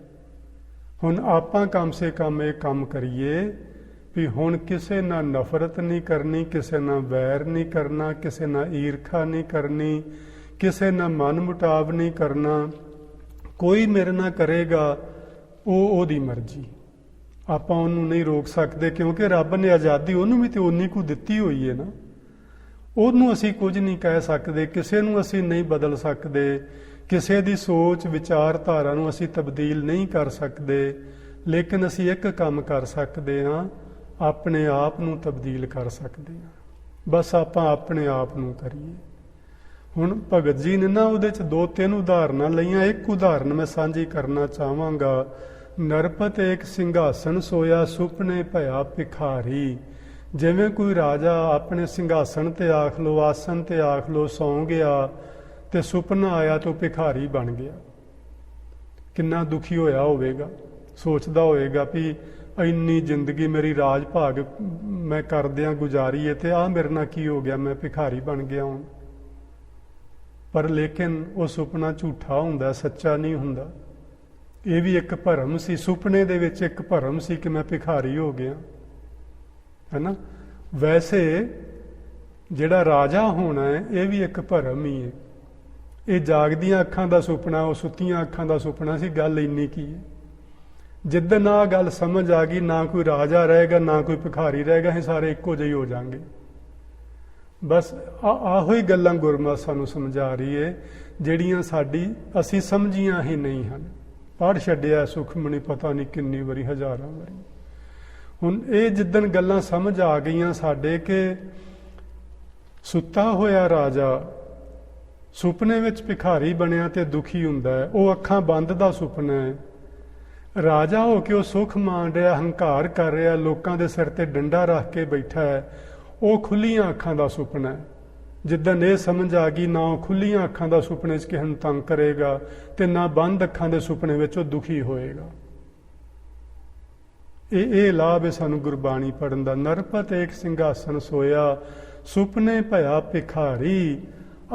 ਹੁਣ ਆਪਾਂ ਕਮ ਸੇ ਕਮ ਇਹ ਕੰਮ ਕਰੀਏ ਵੀ ਹੁਣ ਕਿਸੇ ਨਾਲ ਨਫ਼ਰਤ ਨਹੀਂ ਕਰਨੀ, ਕਿਸੇ ਨਾਲ ਵੈਰ ਨਹੀਂ ਕਰਨਾ, ਕਿਸੇ ਨਾਲ ਈਰਖਾ ਨਹੀਂ ਕਰਨੀ, ਕਿਸੇ ਨਾਲ ਮਨ ਮੁਟਾਵ ਨਹੀਂ ਕਰਨਾ। ਕੋਈ ਮੇਰੇ ਨਾਲ ਕਰੇਗਾ, ਉਹਦੀ ਮਰਜ਼ੀ, ਆਪਾਂ ਉਹਨੂੰ ਨਹੀਂ ਰੋਕ ਸਕਦੇ, ਕਿਉਂਕਿ ਰੱਬ ਨੇ ਆਜ਼ਾਦੀ ਉਹਨੂੰ ਵੀ ਤੇ ਉਨੀ ਕੁ ਦਿੱਤੀ ਹੋਈ ਹੈ ਨਾ। ਉਹਨੂੰ ਅਸੀਂ ਕੁਝ ਨਹੀਂ ਕਹਿ ਸਕਦੇ, ਕਿਸੇ ਨੂੰ ਅਸੀਂ ਨਹੀਂ ਬਦਲ ਸਕਦੇ, ਕਿਸੇ ਦੀ ਸੋਚ ਵਿਚਾਰਧਾਰਾ ਨੂੰ ਅਸੀਂ ਤਬਦੀਲ ਨਹੀਂ ਕਰ ਸਕਦੇ। ਲੇਕਿਨ ਅਸੀਂ ਇੱਕ ਕੰਮ ਕਰ ਸਕਦੇ ਹਾਂ, ਆਪਣੇ ਆਪ ਨੂੰ ਤਬਦੀਲ ਕਰ ਸਕਦੇ ਹਾਂ। ਬਸ ਆਪਾਂ ਆਪਣੇ ਆਪ ਨੂੰ ਕਰੀਏ। ਹੁਣ ਭਗਤ ਜੀ ਨੇ ਨਾ ਉਹਦੇ 'ਚ 2-3 ਉਦਾਹਰਨਾਂ ਲਈਆਂ। ਇੱਕ ਉਦਾਹਰਨ ਮੈਂ ਸਾਂਝੀ ਕਰਨਾ ਚਾਹਾਂਗਾ। ਨਰਪਤ ਏਕ ਸਿੰਘਾਸਣ ਸੋਇਆ, ਸੁਪਨੇ ਭਇਆ ਭਿਖਾਰੀ। ਜਿਵੇਂ ਕੋਈ ਰਾਜਾ ਆਪਣੇ ਸਿੰਘਾਸਣ ਤੇ ਆਖ ਲਓ, ਆਸਣ ਤੇ ਆਖ ਲਓ, ਸੌਂ ਗਿਆ ਤੇ ਸੁਪਨਾ ਆਇਆ ਤੇ ਉਹ ਭਿਖਾਰੀ ਬਣ ਗਿਆ। ਕਿੰਨਾ ਦੁਖੀ ਹੋਇਆ ਹੋਵੇਗਾ। ਸੋਚਦਾ ਹੋਵੇਗਾ ਵੀ ਇੰਨੀ ਜ਼ਿੰਦਗੀ ਮੇਰੀ ਰਾਜ ਭਾਗ ਮੈਂ ਕਰਦਿਆਂ ਗੁਜ਼ਾਰੀ ਹੈ ਤੇ ਆਹ ਮੇਰੇ ਨਾਲ ਕੀ ਹੋ ਗਿਆ, ਮੈਂ ਭਿਖਾਰੀ ਬਣ ਗਿਆ ਹੁਣ। ਪਰ ਲੇਕਿਨ ਉਹ ਸੁਪਨਾ ਝੂਠਾ ਹੁੰਦਾ, ਸੱਚਾ ਨਹੀਂ ਹੁੰਦਾ। ਇਹ ਵੀ ਇੱਕ ਭਰਮ ਸੀ। ਸੁਪਨੇ ਦੇ ਵਿੱਚ ਇੱਕ ਭਰਮ ਸੀ ਕਿ ਮੈਂ ਭਿਖਾਰੀ ਹੋ ਗਿਆ, ਹੈ ਨਾ। ਵੈਸੇ ਜਿਹੜਾ ਰਾਜਾ ਹੋਣਾ ਹੈ, ਇਹ ਵੀ ਇੱਕ ਭਰਮ ਹੀ ਹੈ। ਇਹ ਜਾਗਦੀਆਂ ਅੱਖਾਂ ਦਾ ਸੁਪਨਾ, ਉਹ ਸੁੱਤੀਆਂ ਅੱਖਾਂ ਦਾ ਸੁਪਨਾ ਸੀ। ਗੱਲ ਇੰਨੀ ਕੀ ਹੈ। ਜਿੱਦਣ ਆਹ ਗੱਲ ਸਮਝ ਆ ਗਈ, ਨਾ ਕੋਈ ਰਾਜਾ ਰਹੇਗਾ, ਨਾ ਕੋਈ ਭਿਖਾਰੀ ਰਹੇਗਾ, ਅਸੀਂ ਸਾਰੇ ਇੱਕੋ ਜਿਹੇ ਹੋ ਜਾਵਾਂਗੇ। ਬਸ ਆਹੋ ਹੀ ਗੱਲਾਂ ਗੁਰਮਤਿ ਸਾਨੂੰ ਸਮਝਾ ਰਹੀ ਹੈ, ਜਿਹੜੀਆਂ ਅਸੀਂ ਸਮਝੀਆਂ ਹੀ ਨਹੀਂ ਹਨ। ਪੜ੍ਹ ਛੱਡਿਆ ਸੁਖਮਣੀ ਪਤਾ ਨਹੀਂ ਕਿੰਨੀ ਵਾਰੀ, ਹਜ਼ਾਰਾਂ ਵਾਰੀ। ਹੁਣ ਇਹ ਜਿੱਦਣ ਗੱਲਾਂ ਸਮਝ ਆ ਗਈਆਂ ਸਾਡੇ ਕਿ ਸੁੱਤਾ ਹੋਇਆ ਰਾਜਾ ਸੁਪਨੇ ਵਿੱਚ ਭਿਖਾਰੀ ਬਣਿਆ ਤੇ ਦੁਖੀ ਹੁੰਦਾ ਹੈ, ਉਹ ਅੱਖਾਂ ਬੰਦ ਦਾ ਸੁਪਨਾ ਹੈ। ਰਾਜਾ ਹੋ ਕੇ ਉਹ ਸੁੱਖ ਮਾਣ ਰਿਹਾ, ਹੰਕਾਰ ਕਰ ਰਿਹਾ, ਲੋਕਾਂ ਦੇ ਸਿਰ ਤੇ ਡੰਡਾ ਰੱਖ ਕੇ ਬੈਠਾ ਹੈ, ਉਹ ਖੁੱਲੀਆਂ ਅੱਖਾਂ ਦਾ ਸੁਪਨਾ ਹੈ। ਜਿੱਦਣ ਇਹ ਸਮਝ ਆ ਗਈ, ਨਾ ਉਹ ਖੁੱਲੀਆਂ ਅੱਖਾਂ ਦਾ ਸੁਪਨੇ 'ਚ ਕਿਸੇ ਨੂੰ ਤੰਗ ਕਰੇਗਾ ਤੇ ਨਾ ਬੰਦ ਅੱਖਾਂ ਦੇ ਸੁਪਨੇ ਵਿੱਚ ਉਹ ਦੁਖੀ ਹੋਏਗਾ। ਇਹ ਲਾਭ ਹੈ ਸਾਨੂੰ ਗੁਰਬਾਣੀ ਪੜ੍ਹਨ ਦਾ। ਨਰਪਤ ਏਕ ਸਿੰਘਾਸਨ ਸੋਇਆ, ਸੁਪਨੇ ਭਇਆ ਭਿਖਾਰੀ,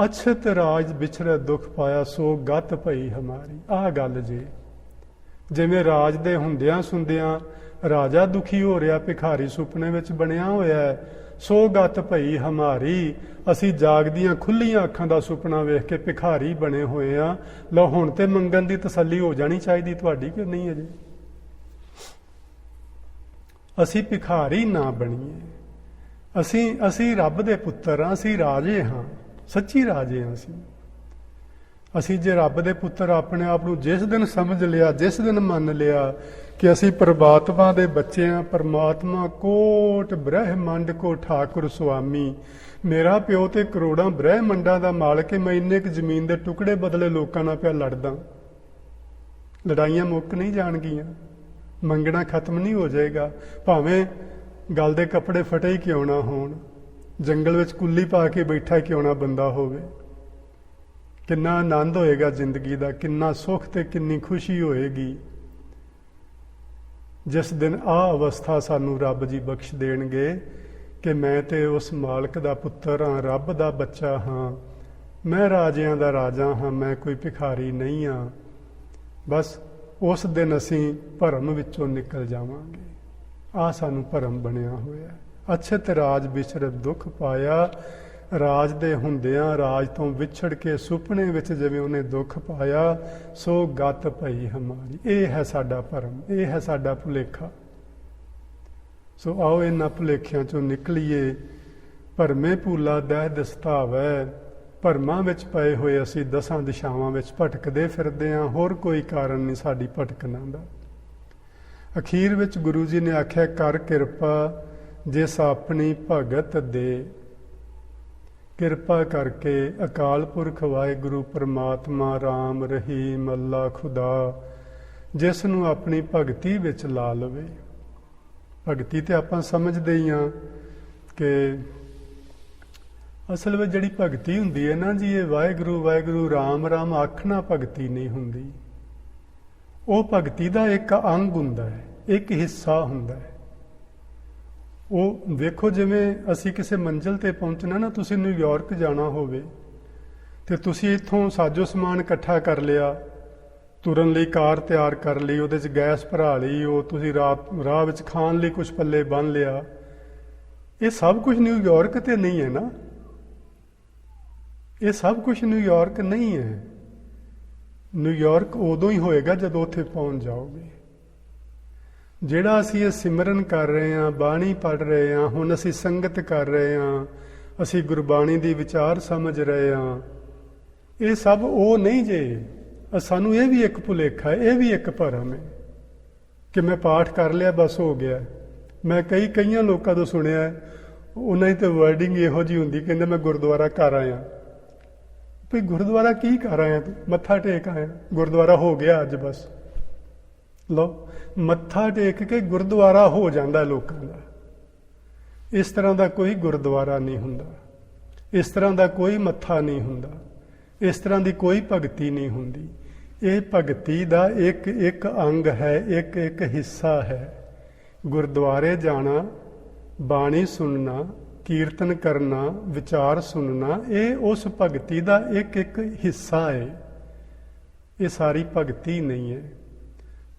ਅਛਤ ਰਾਜ ਵਿਛੜੈ ਦੁੱਖ ਪਾਇਆ, ਸੋ ਗਤ ਭਈ ਹਮਾਰੀ। ਆਹ ਗੱਲ ਜੇ, ਜਿਵੇਂ ਰਾਜ ਦੇ ਹੁੰਦਿਆਂ ਸੁਣਦਿਆਂ ਰਾਜਾ ਦੁਖੀ ਹੋ ਰਿਹਾ, ਭਿਖਾਰੀ ਸੁਪਨੇ ਵਿੱਚ ਬਣਿਆ ਹੋਇਆ ਹੈ, ਸੋ ਗਤ ਭਈ ਹਮਾਰੀ, ਅਸੀਂ ਜਾਗਦੀਆਂ ਖੁੱਲੀਆਂ ਅੱਖਾਂ ਦਾ ਸੁਪਨਾ ਵੇਖ ਕੇ ਭਿਖਾਰੀ ਬਣੇ ਹੋਏ ਆ। ਲਓ ਹੁਣ ਤੇ ਮੰਗਣ ਦੀ ਤਸੱਲੀ ਹੋ ਜਾਣੀ ਚਾਹੀਦੀ ਤੁਹਾਡੀ, ਕਿ ਨਹੀਂ ਅਜੇ? ਅਸੀਂ ਭਿਖਾਰੀ ਨਾ ਬਣੀਏ। ਅਸੀਂ ਰੱਬ ਦੇ ਪੁੱਤਰ ਹਾਂ, ਅਸੀਂ ਰਾਜੇ ਹਾਂ, ਸੱਚੀ ਰਾਜੇ ਹਾਂ। ਅਸੀਂ ਜੇ ਰੱਬ ਦੇ ਪੁੱਤਰ ਆਪਣੇ ਆਪ ਨੂੰ ਜਿਸ ਦਿਨ ਸਮਝ ਲਿਆ, ਜਿਸ ਦਿਨ ਮੰਨ ਲਿਆ ਕਿ ਅਸੀਂ ਪ੍ਰਮਾਤਮਾ ਦੇ ਬੱਚੇ ਹਾਂ, ਪਰਮਾਤਮਾ ਕੋਟ ਬ੍ਰਹਿਮੰਡ ਕੋ ਠਾਕੁਰ ਸੁਆਮੀ, ਮੇਰਾ ਪਿਓ ਤੇ ਕਰੋੜਾਂ ਬ੍ਰਹਿਮੰਡਾਂ ਦਾ ਮਾਲਕ ਹੈ, ਮੈਂ ਇੰਨੇ ਕੁ ਜ਼ਮੀਨ ਦੇ ਟੁਕੜੇ ਬਦਲੇ ਲੋਕਾਂ ਨਾਲ ਪਿਆ ਲੜਦਾ, ਲੜਾਈਆਂ ਮੁੱਕ ਨਹੀਂ ਜਾਣਗੀਆਂ, ਮੰਗਣਾ ਖਤਮ ਨਹੀਂ ਹੋ ਜਾਏਗਾ, ਭਾਵੇਂ ਗਲ ਦੇ ਕੱਪੜੇ ਫਟੇ ਹੀ ਕਿਉਂ ਨਾ ਹੋਣ, ਜੰਗਲ ਵਿੱਚ ਕੁੱਲੀ ਪਾ ਕੇ ਬੈਠਾ ਕਿਉਂ ਨਾ ਬੰਦਾ ਹੋਵੇ। ਕਿੰਨਾ ਆਨੰਦ ਹੋਏਗਾ ਜ਼ਿੰਦਗੀ ਦਾ, ਕਿੰਨਾ ਸੁੱਖ ਤੇ ਕਿੰਨੀ ਖੁਸ਼ੀ ਹੋਏਗੀ ਜਿਸ ਦਿਨ ਆਹ ਅਵਸਥਾ ਸਾਨੂੰ ਰੱਬ ਜੀ ਬਖਸ਼ ਦੇਣਗੇ ਕਿ ਮੈਂ ਤੇ ਉਸ ਮਾਲਕ ਦਾ ਪੁੱਤਰ ਹਾਂ, ਰੱਬ ਦਾ ਬੱਚਾ ਹਾਂ, ਮੈਂ ਰਾਜਿਆਂ ਦਾ ਰਾਜਾ ਹਾਂ, ਮੈਂ ਕੋਈ ਭਿਖਾਰੀ ਨਹੀਂ ਹਾਂ। ਬਸ ਉਸ ਦਿਨ ਅਸੀਂ ਭਰਮ ਵਿੱਚੋਂ ਨਿਕਲ ਜਾਵਾਂਗੇ। ਆਹ ਸਾਨੂੰ ਭਰਮ ਬਣਿਆ ਹੋਇਆ। ਅਛਤ ਰਾਜ ਵਿਛੜ ਦੁੱਖ ਪਾਇਆ, ਰਾਜ ਦੇ ਹੁੰਦਿਆਂ ਰਾਜ ਤੋਂ ਵਿਛੜ ਕੇ ਸੁਪਨੇ ਵਿੱਚ ਜਿਵੇਂ ਉਹਨੇ ਦੁੱਖ ਪਾਇਆ, ਸੋ ਗਤ ਭਈ ਹਮਾਰੀ। ਇਹ ਹੈ ਸਾਡਾ ਭਰਮ, ਇਹ ਹੈ ਸਾਡਾ ਭੁਲੇਖਾ। ਸੋ ਆਓ ਇਹਨਾਂ ਭੁਲੇਖਿਆਂ ਚੋਂ ਨਿਕਲੀਏ। ਭਰਮੇ ਭੂਲਾ ਦਹਿ ਦਸਤਾਵੈ, ਭਰਮਾਂ ਵਿੱਚ ਪਏ ਹੋਏ ਅਸੀਂ ਦਸਾਂ ਦਿਸ਼ਾਵਾਂ ਵਿੱਚ ਭਟਕਦੇ ਫਿਰਦੇ ਹਾਂ, ਹੋਰ ਕੋਈ ਕਾਰਨ ਨਹੀਂ ਸਾਡੀ ਭਟਕਣਾ ਦਾ। ਅਖੀਰ ਵਿੱਚ ਗੁਰੂ ਜੀ ਨੇ ਆਖਿਆ, ਕਰ ਕਿਰਪਾ ਜਿਸ ਆਪਣੀ ਭਗਤ ਦੇ। ਕਿਰਪਾ ਕਰਕੇ ਅਕਾਲ ਪੁਰਖ ਵਾਹਿਗੁਰੂ ਪਰਮਾਤਮਾ ਰਾਮ ਰਹੀਮ ਅੱਲਾ ਖੁਦਾ ਜਿਸ ਨੂੰ ਆਪਣੀ ਭਗਤੀ ਵਿੱਚ ਲਾ ਲਵੇ। ਭਗਤੀ ਤੇ ਆਪਾਂ ਸਮਝਦੇ ਹੀ ਹਾਂ ਕਿ ਅਸਲ ਵਿੱਚ ਜਿਹੜੀ ਭਗਤੀ ਹੁੰਦੀ ਹੈ ਨਾ ਜੀ, ਇਹ ਵਾਹਿਗੁਰੂ ਵਾਹਿਗੁਰੂ ਰਾਮ ਰਾਮ ਆਖਣਾ ਭਗਤੀ ਨਹੀਂ ਹੁੰਦੀ। ਉਹ ਭਗਤੀ ਦਾ ਇੱਕ ਅੰਗ ਹੁੰਦਾ ਹੈ, ਇੱਕ ਹਿੱਸਾ ਹੁੰਦਾ ਹੈ। ਉਹ ਵੇਖੋ, ਜਿਵੇਂ ਅਸੀਂ ਕਿਸੇ ਮੰਜ਼ਿਲ ਤੇ ਪਹੁੰਚਣਾ ਨਾ, ਤੁਸੀਂ ਨਿਊਯਾਰਕ ਜਾਣਾ ਹੋਵੇ ਤੇ ਤੁਸੀਂ ਇੱਥੋਂ ਸਾਜੋ ਸਮਾਨ ਇਕੱਠਾ ਕਰ ਲਿਆ, ਤੁਰਨ ਲਈ ਕਾਰ ਤਿਆਰ ਕਰ ਲਈ, ਉਹਦੇ 'ਚ ਗੈਸ ਭਰਾ ਲਈ, ਉਹ ਤੁਸੀਂ ਰਾਹ ਵਿੱਚ ਖਾਣ ਲਈ ਕੁਝ ਪੱਲੇ ਬੰਨ੍ਹ ਲਿਆ। ਇਹ ਸਭ ਕੁਝ ਨਿਊਯਾਰਕ ਤੇ ਨਹੀਂ ਹੈ ਨਾ, ਇਹ ਸਭ ਕੁਝ ਨਿਊਯਾਰਕ ਨਹੀਂ ਹੈ। ਨਿਊਯਾਰਕ ਉਦੋਂ ਹੀ ਹੋਏਗਾ ਜਦੋਂ ਉੱਥੇ ਪਹੁੰਚ ਜਾਓਗੇ। ਜਿਹੜਾ ਅਸੀਂ ਇਹ ਸਿਮਰਨ ਕਰ ਰਹੇ ਹਾਂ, ਬਾਣੀ ਪੜ੍ਹ ਰਹੇ ਹਾਂ, ਹੁਣ ਅਸੀਂ ਸੰਗਤ ਕਰ ਰਹੇ ਹਾਂ, ਅਸੀਂ ਗੁਰਬਾਣੀ ਦੀ ਵਿਚਾਰ ਸਮਝ ਰਹੇ ਹਾਂ, ਇਹ ਸਭ ਉਹ ਨਹੀਂ ਜੇ। ਸਾਨੂੰ ਇਹ ਵੀ ਇੱਕ ਭੁਲੇਖਾ ਹੈ, ਇਹ ਵੀ ਇੱਕ ਭਰਮ ਹੈ ਕਿ ਮੈਂ ਪਾਠ ਕਰ ਲਿਆ ਬਸ ਹੋ ਗਿਆ। ਮੈਂ ਕਈਆਂ ਲੋਕਾਂ ਤੋਂ ਸੁਣਿਆ, ਉਹਨਾਂ ਦੀ ਤਾਂ ਵਰਡਿੰਗ ਇਹੋ ਜਿਹੀ ਹੁੰਦੀ, ਕਹਿੰਦੇ ਮੈਂ ਗੁਰਦੁਆਰਾ ਕਰ ਆਇਆ। ਭਈ ਗੁਰਦੁਆਰਾ ਕੀ ਕਰ ਆਇਆ ਤੂੰ? ਮੱਥਾ ਟੇਕ ਆਇਆ, ਗੁਰਦੁਆਰਾ ਹੋ ਗਿਆ ਅੱਜ ਬਸ। ਲਓ, ਮੱਥਾ ਟੇਕ ਕੇ ਗੁਰਦੁਆਰਾ ਹੋ ਜਾਂਦਾ ਲੋਕਾਂ ਦਾ। ਇਸ ਤਰ੍ਹਾਂ ਦਾ ਕੋਈ ਗੁਰਦੁਆਰਾ ਨਹੀਂ ਹੁੰਦਾ, ਇਸ ਤਰ੍ਹਾਂ ਦਾ ਕੋਈ ਮੱਥਾ ਨਹੀਂ ਹੁੰਦਾ, ਇਸ ਤਰ੍ਹਾਂ ਦੀ ਕੋਈ ਭਗਤੀ ਨਹੀਂ ਹੁੰਦੀ। ਇਹ ਭਗਤੀ ਦਾ ਇੱਕ ਇੱਕ ਅੰਗ ਹੈ, ਇੱਕ ਇੱਕ ਹਿੱਸਾ ਹੈ। ਗੁਰਦੁਆਰੇ ਜਾਣਾ, ਬਾਣੀ ਸੁਣਨਾ, ਕੀਰਤਨ ਕਰਨਾ, ਵਿਚਾਰ ਸੁਣਨਾ, ਇਹ ਉਸ ਭਗਤੀ ਦਾ ਇੱਕ ਇੱਕ ਹਿੱਸਾ ਹੈ। ਇਹ ਸਾਰੀ ਭਗਤੀ ਨਹੀਂ ਹੈ।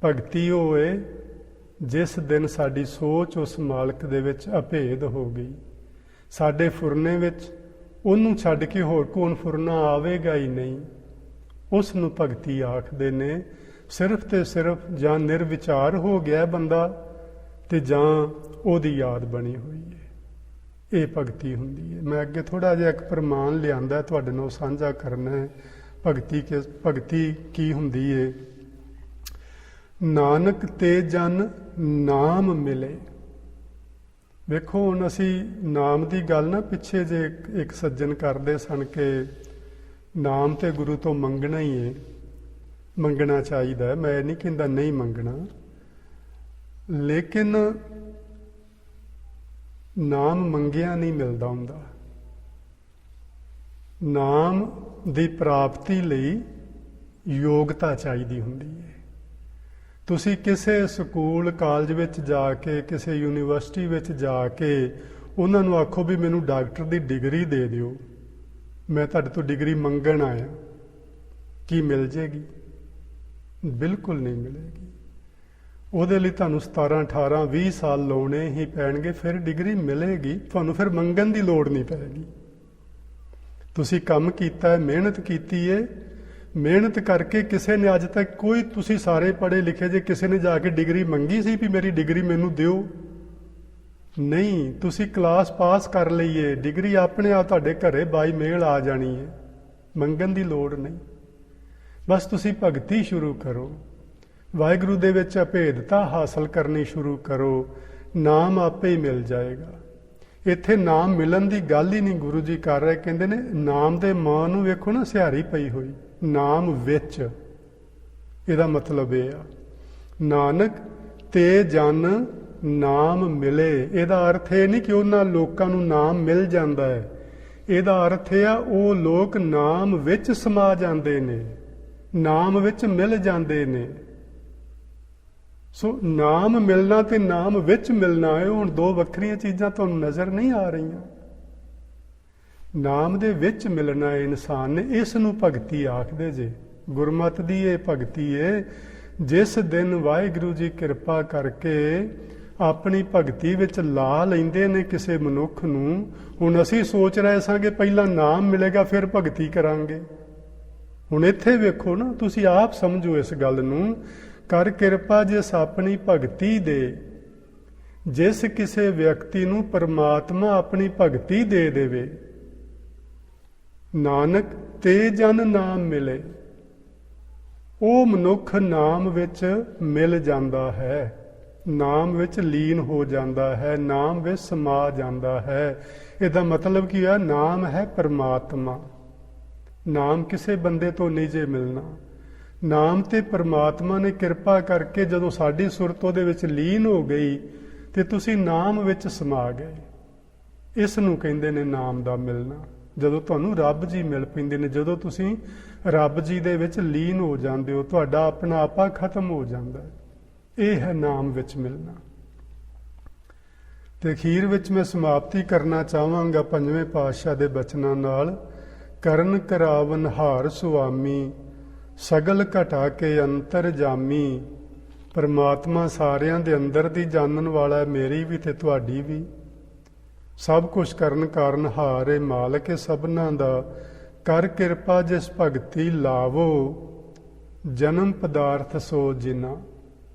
ਭਗਤੀ ਉਹ ਹੈ ਜਿਸ ਦਿਨ ਸਾਡੀ ਸੋਚ ਉਸ ਮਾਲਕ ਦੇ ਵਿੱਚ ਅਭੇਦ ਹੋ ਗਈ। ਸਾਡੇ ਫੁਰਨੇ ਵਿੱਚ ਉਹਨੂੰ ਛੱਡ ਕੇ ਹੋਰ ਕੌਣ ਫੁਰਨਾ ਆਵੇਗਾ ਹੀ ਨਹੀਂ। ਉਸ ਨੂੰ ਭਗਤੀ ਆਖਦੇ ਨੇ। ਸਿਰਫ ਤੇ ਸਿਰਫ ਜਾਂ ਨਿਰਵਿਚਾਰ ਹੋ ਗਿਆ ਬੰਦਾ ਤੇ ਜਾਂ ਉਹਦੀ ਯਾਦ ਬਣੀ ਹੋਈ ਹੈ, ਇਹ ਭਗਤੀ ਹੁੰਦੀ ਹੈ। ਮੈਂ ਅੱਗੇ ਥੋੜ੍ਹਾ ਜਿਹਾ ਇੱਕ ਪ੍ਰਮਾਣ ਲਿਆਂਦਾ ਤੁਹਾਡੇ ਨਾਲ ਸਾਂਝਾ ਕਰਨਾ ਹੈ। ਭਗਤੀ ਕੀ ਹੁੰਦੀ ਹੈ? ਨਾਨਕ ਤੇ ਜਨ ਨਾਮ ਮਿਲੇ। ਵੇਖੋ, ਹੁਣ ਅਸੀਂ ਨਾਮ ਦੀ ਗੱਲ ਨਾ ਪਿੱਛੇ ਜੇ ਇੱਕ ਸੱਜਣ ਕਰਦੇ ਸਨ ਕਿ ਨਾਮ ਤੇ ਗੁਰੂ ਤੋਂ ਮੰਗਣਾ ਹੀ ਹੈ, ਮੰਗਣਾ ਚਾਹੀਦਾ। ਮੈਂ ਨਹੀਂ ਕਹਿੰਦਾ ਨਹੀਂ ਮੰਗਣਾ, ਲੇਕਿਨ ਨਾਮ ਮੰਗਿਆ ਨਹੀਂ ਮਿਲਦਾ ਹੁੰਦਾ। ਨਾਮ ਦੀ ਪ੍ਰਾਪਤੀ ਲਈ ਯੋਗਤਾ ਚਾਹੀਦੀ ਹੁੰਦੀ ਹੈ। ਤੁਸੀਂ ਕਿਸੇ ਸਕੂਲ ਕਾਲਜ ਵਿੱਚ ਜਾ ਕੇ, ਕਿਸੇ ਯੂਨੀਵਰਸਿਟੀ ਵਿੱਚ ਜਾ ਕੇ ਉਹਨਾਂ ਨੂੰ ਆਖੋ ਵੀ ਮੈਨੂੰ ਡਾਕਟਰ ਦੀ ਡਿਗਰੀ ਦੇ ਦਿਓ, ਮੈਂ ਤੁਹਾਡੇ ਤੋਂ ਡਿਗਰੀ ਮੰਗਣ ਆਇਆ, ਕੀ ਮਿਲ ਜੇਗੀ? ਬਿਲਕੁਲ ਨਹੀਂ ਮਿਲੇਗੀ। ਉਹਦੇ ਲਈ ਤੁਹਾਨੂੰ 17, 18, 20 ਸਾਲ ਲਾਉਣੇ ਹੀ ਪੈਣਗੇ, ਫਿਰ ਡਿਗਰੀ ਮਿਲੇਗੀ। ਤੁਹਾਨੂੰ ਫਿਰ ਮੰਗਣ ਦੀ ਲੋੜ ਨਹੀਂ ਪਏਗੀ। ਤੁਸੀਂ ਕੰਮ ਕੀਤਾ ਹੈ, ਮਿਹਨਤ ਕੀਤੀ ਹੈ, ਮਿਹਨਤ ਕਰਕੇ ਕਿਸੇ ਨੇ ਅੱਜ ਤੱਕ ਕੋਈ, ਤੁਸੀਂ ਸਾਰੇ ਪੜ੍ਹੇ ਲਿਖੇ ਜੇ, ਕਿਸੇ ਨੇ ਜਾ ਕੇ ਡਿਗਰੀ ਮੰਗੀ ਸੀ ਵੀ ਮੇਰੀ ਡਿਗਰੀ ਮੈਨੂੰ ਦਿਓ? ਨਹੀਂ। ਤੁਸੀਂ ਕਲਾਸ ਪਾਸ ਕਰ ਲਈਏ, ਡਿਗਰੀ ਆਪਣੇ ਆਪ ਤੁਹਾਡੇ ਘਰੇ ਬਾਈ ਮੇਲ ਆ ਜਾਣੀ ਹੈ, ਮੰਗਣ ਦੀ ਲੋੜ ਨਹੀਂ। ਬਸ ਤੁਸੀਂ ਭਗਤੀ ਸ਼ੁਰੂ ਕਰੋ, ਵਾਹਿਗੁਰੂ ਦੇ ਵਿੱਚ ਅਭੇਦਤਾ ਹਾਸਲ ਕਰਨੀ ਸ਼ੁਰੂ ਕਰੋ, ਨਾਮ ਆਪੇ ਹੀ ਮਿਲ ਜਾਏਗਾ। ਇੱਥੇ ਨਾਮ ਮਿਲਣ ਦੀ ਗੱਲ ਹੀ ਨਹੀਂ ਗੁਰੂ ਜੀ ਕਰ ਰਹੇ। ਕਹਿੰਦੇ ਨੇ ਨਾਮ ਦੇ ਮਾਂ ਨੂੰ ਵੇਖੋ ਨਾ, ਸਿਹਾਰੀ ਪਈ ਹੋਈ, ਨਾਮ ਵਿੱਚ। ਇਹਦਾ ਮਤਲਬ ਇਹ ਆ, ਨਾਨਕ ਤੇ ਜਨ ਨਾਮ ਮਿਲੇ। ਇਹਦਾ ਅਰਥ ਇਹ ਨਹੀਂ ਕਿ ਉਹਨਾਂ ਲੋਕਾਂ ਨੂੰ ਨਾਮ ਮਿਲ ਜਾਂਦਾ ਹੈ। ਇਹਦਾ ਅਰਥ ਇਹ ਆ, ਉਹ ਲੋਕ ਨਾਮ ਵਿੱਚ ਸਮਾ ਜਾਂਦੇ ਨੇ, ਨਾਮ ਵਿੱਚ ਮਿਲ ਜਾਂਦੇ ਨੇ। ਸੋ ਨਾਮ ਮਿਲਣਾ ਤੇ ਨਾਮ ਵਿੱਚ ਮਿਲਣਾ ਹੈ, ਹੁਣ ਦੋ ਵੱਖਰੀਆਂ ਚੀਜ਼ਾਂ ਤੁਹਾਨੂੰ ਨਜ਼ਰ ਨਹੀਂ ਆ ਰਹੀਆਂ। ਨਾਮ ਦੇ ਵਿੱਚ ਮਿਲਣਾ ਹੈ ਇਨਸਾਨ ਨੇ, ਇਸ ਨੂੰ ਭਗਤੀ ਆਖਦੇ ਜੇ। ਗੁਰਮਤਿ ਦੀ ਇਹ ਭਗਤੀ ਹੈ। ਜਿਸ ਦਿਨ ਵਾਹਿਗੁਰੂ ਜੀ ਕਿਰਪਾ ਕਰਕੇ ਆਪਣੀ ਭਗਤੀ ਵਿੱਚ ਲਾ ਲੈਂਦੇ ਨੇ ਕਿਸੇ ਮਨੁੱਖ ਨੂੰ। ਹੁਣ ਅਸੀਂ ਸੋਚ ਰਹੇ ਸਾਂ ਕਿ ਪਹਿਲਾਂ ਨਾਮ ਮਿਲੇਗਾ ਫਿਰ ਭਗਤੀ ਕਰਾਂਗੇ। ਹੁਣ ਇੱਥੇ ਵੇਖੋ ਨਾ, ਤੁਸੀਂ ਆਪ ਸਮਝੋ ਇਸ ਗੱਲ ਨੂੰ। ਕਰ ਕਿਰਪਾ ਜਿਸ ਆਪਣੀ ਭਗਤੀ ਦੇ, ਜਿਸ ਕਿਸੇ ਵਿਅਕਤੀ ਨੂੰ ਪਰਮਾਤਮਾ ਆਪਣੀ ਭਗਤੀ ਦੇ ਦੇਵੇ, ਨਾਨਕ ਤੇ ਜਨ ਨਾਮ ਮਿਲੇ, ਉਹ ਮਨੁੱਖ ਨਾਮ ਵਿੱਚ ਮਿਲ ਜਾਂਦਾ ਹੈ, ਨਾਮ ਵਿੱਚ ਲੀਨ ਹੋ ਜਾਂਦਾ ਹੈ, ਨਾਮ ਵਿੱਚ ਸਮਾ ਜਾਂਦਾ ਹੈ। ਇਹਦਾ ਮਤਲਬ ਕੀ ਹੈ? ਨਾਮ ਹੈ ਪਰਮਾਤਮਾ। ਨਾਮ ਕਿਸੇ ਬੰਦੇ ਤੋਂ ਨਹੀਂ ਜੇ ਮਿਲਣਾ। ਨਾਮ ਤੇ ਪਰਮਾਤਮਾ ਨੇ ਕਿਰਪਾ ਕਰਕੇ ਜਦੋਂ ਸਾਡੀ ਸੁਰਤ ਉਹਦੇ ਵਿੱਚ ਲੀਨ ਹੋ ਗਈ ਤੇ ਤੁਸੀਂ ਨਾਮ ਵਿੱਚ ਸਮਾ ਗਏ। ਇਸ ਨੂੰ ਕਹਿੰਦੇ ਨੇ ਨਾਮ ਦਾ ਮਿਲਣਾ। ਜਦੋਂ ਤੁਹਾਨੂੰ ਰੱਬ ਜੀ ਮਿਲ ਪੈਂਦੇ ਨੇ, ਜਦੋਂ ਤੁਸੀਂ ਰੱਬ ਜੀ ਦੇ ਵਿੱਚ ਲੀਨ ਹੋ ਜਾਂਦੇ ਹੋ, ਤੁਹਾਡਾ ਆਪਣਾ ਆਪਾ ਖਤਮ ਹੋ ਜਾਂਦਾ ਹੈ। ਇਹ ਹੈ ਨਾਮ ਵਿੱਚ ਮਿਲਣਾ। ਤੇ ਅਖੀਰ ਵਿੱਚ ਮੈਂ ਸਮਾਪਤੀ ਕਰਨਾ ਚਾਹਾਂਗਾ ਪੰਜਵੇਂ ਪਾਤਸ਼ਾਹ ਦੇ ਬਚਨਾਂ ਨਾਲ। ਕਰਨ ਕਰਾਵਨ ਹਾਰ ਸੁਆਮੀ, ਸਗਲ ਘਟਾ ਕੇ ਅੰਤਰ ਜਾਮੀ। ਪਰਮਾਤਮਾ ਸਾਰਿਆਂ ਦੇ ਅੰਦਰ ਦੀ ਜਾਣਨ ਵਾਲਾ, ਮੇਰੀ ਵੀ ਤੇ ਤੁਹਾਡੀ ਵੀ। ਸਭ ਕੁਛ ਕਰਨ ਕਾਰਨ ਹਾਰੇ ਮਾਲਕ ਸਭਨਾਂ ਦਾ। ਕਰ ਕਿਰਪਾ ਜਿਸ ਭਗਤੀ ਲਾਵੋ, ਜਨਮ ਪਦਾਰਥ ਸੋ ਜਿਨਾ।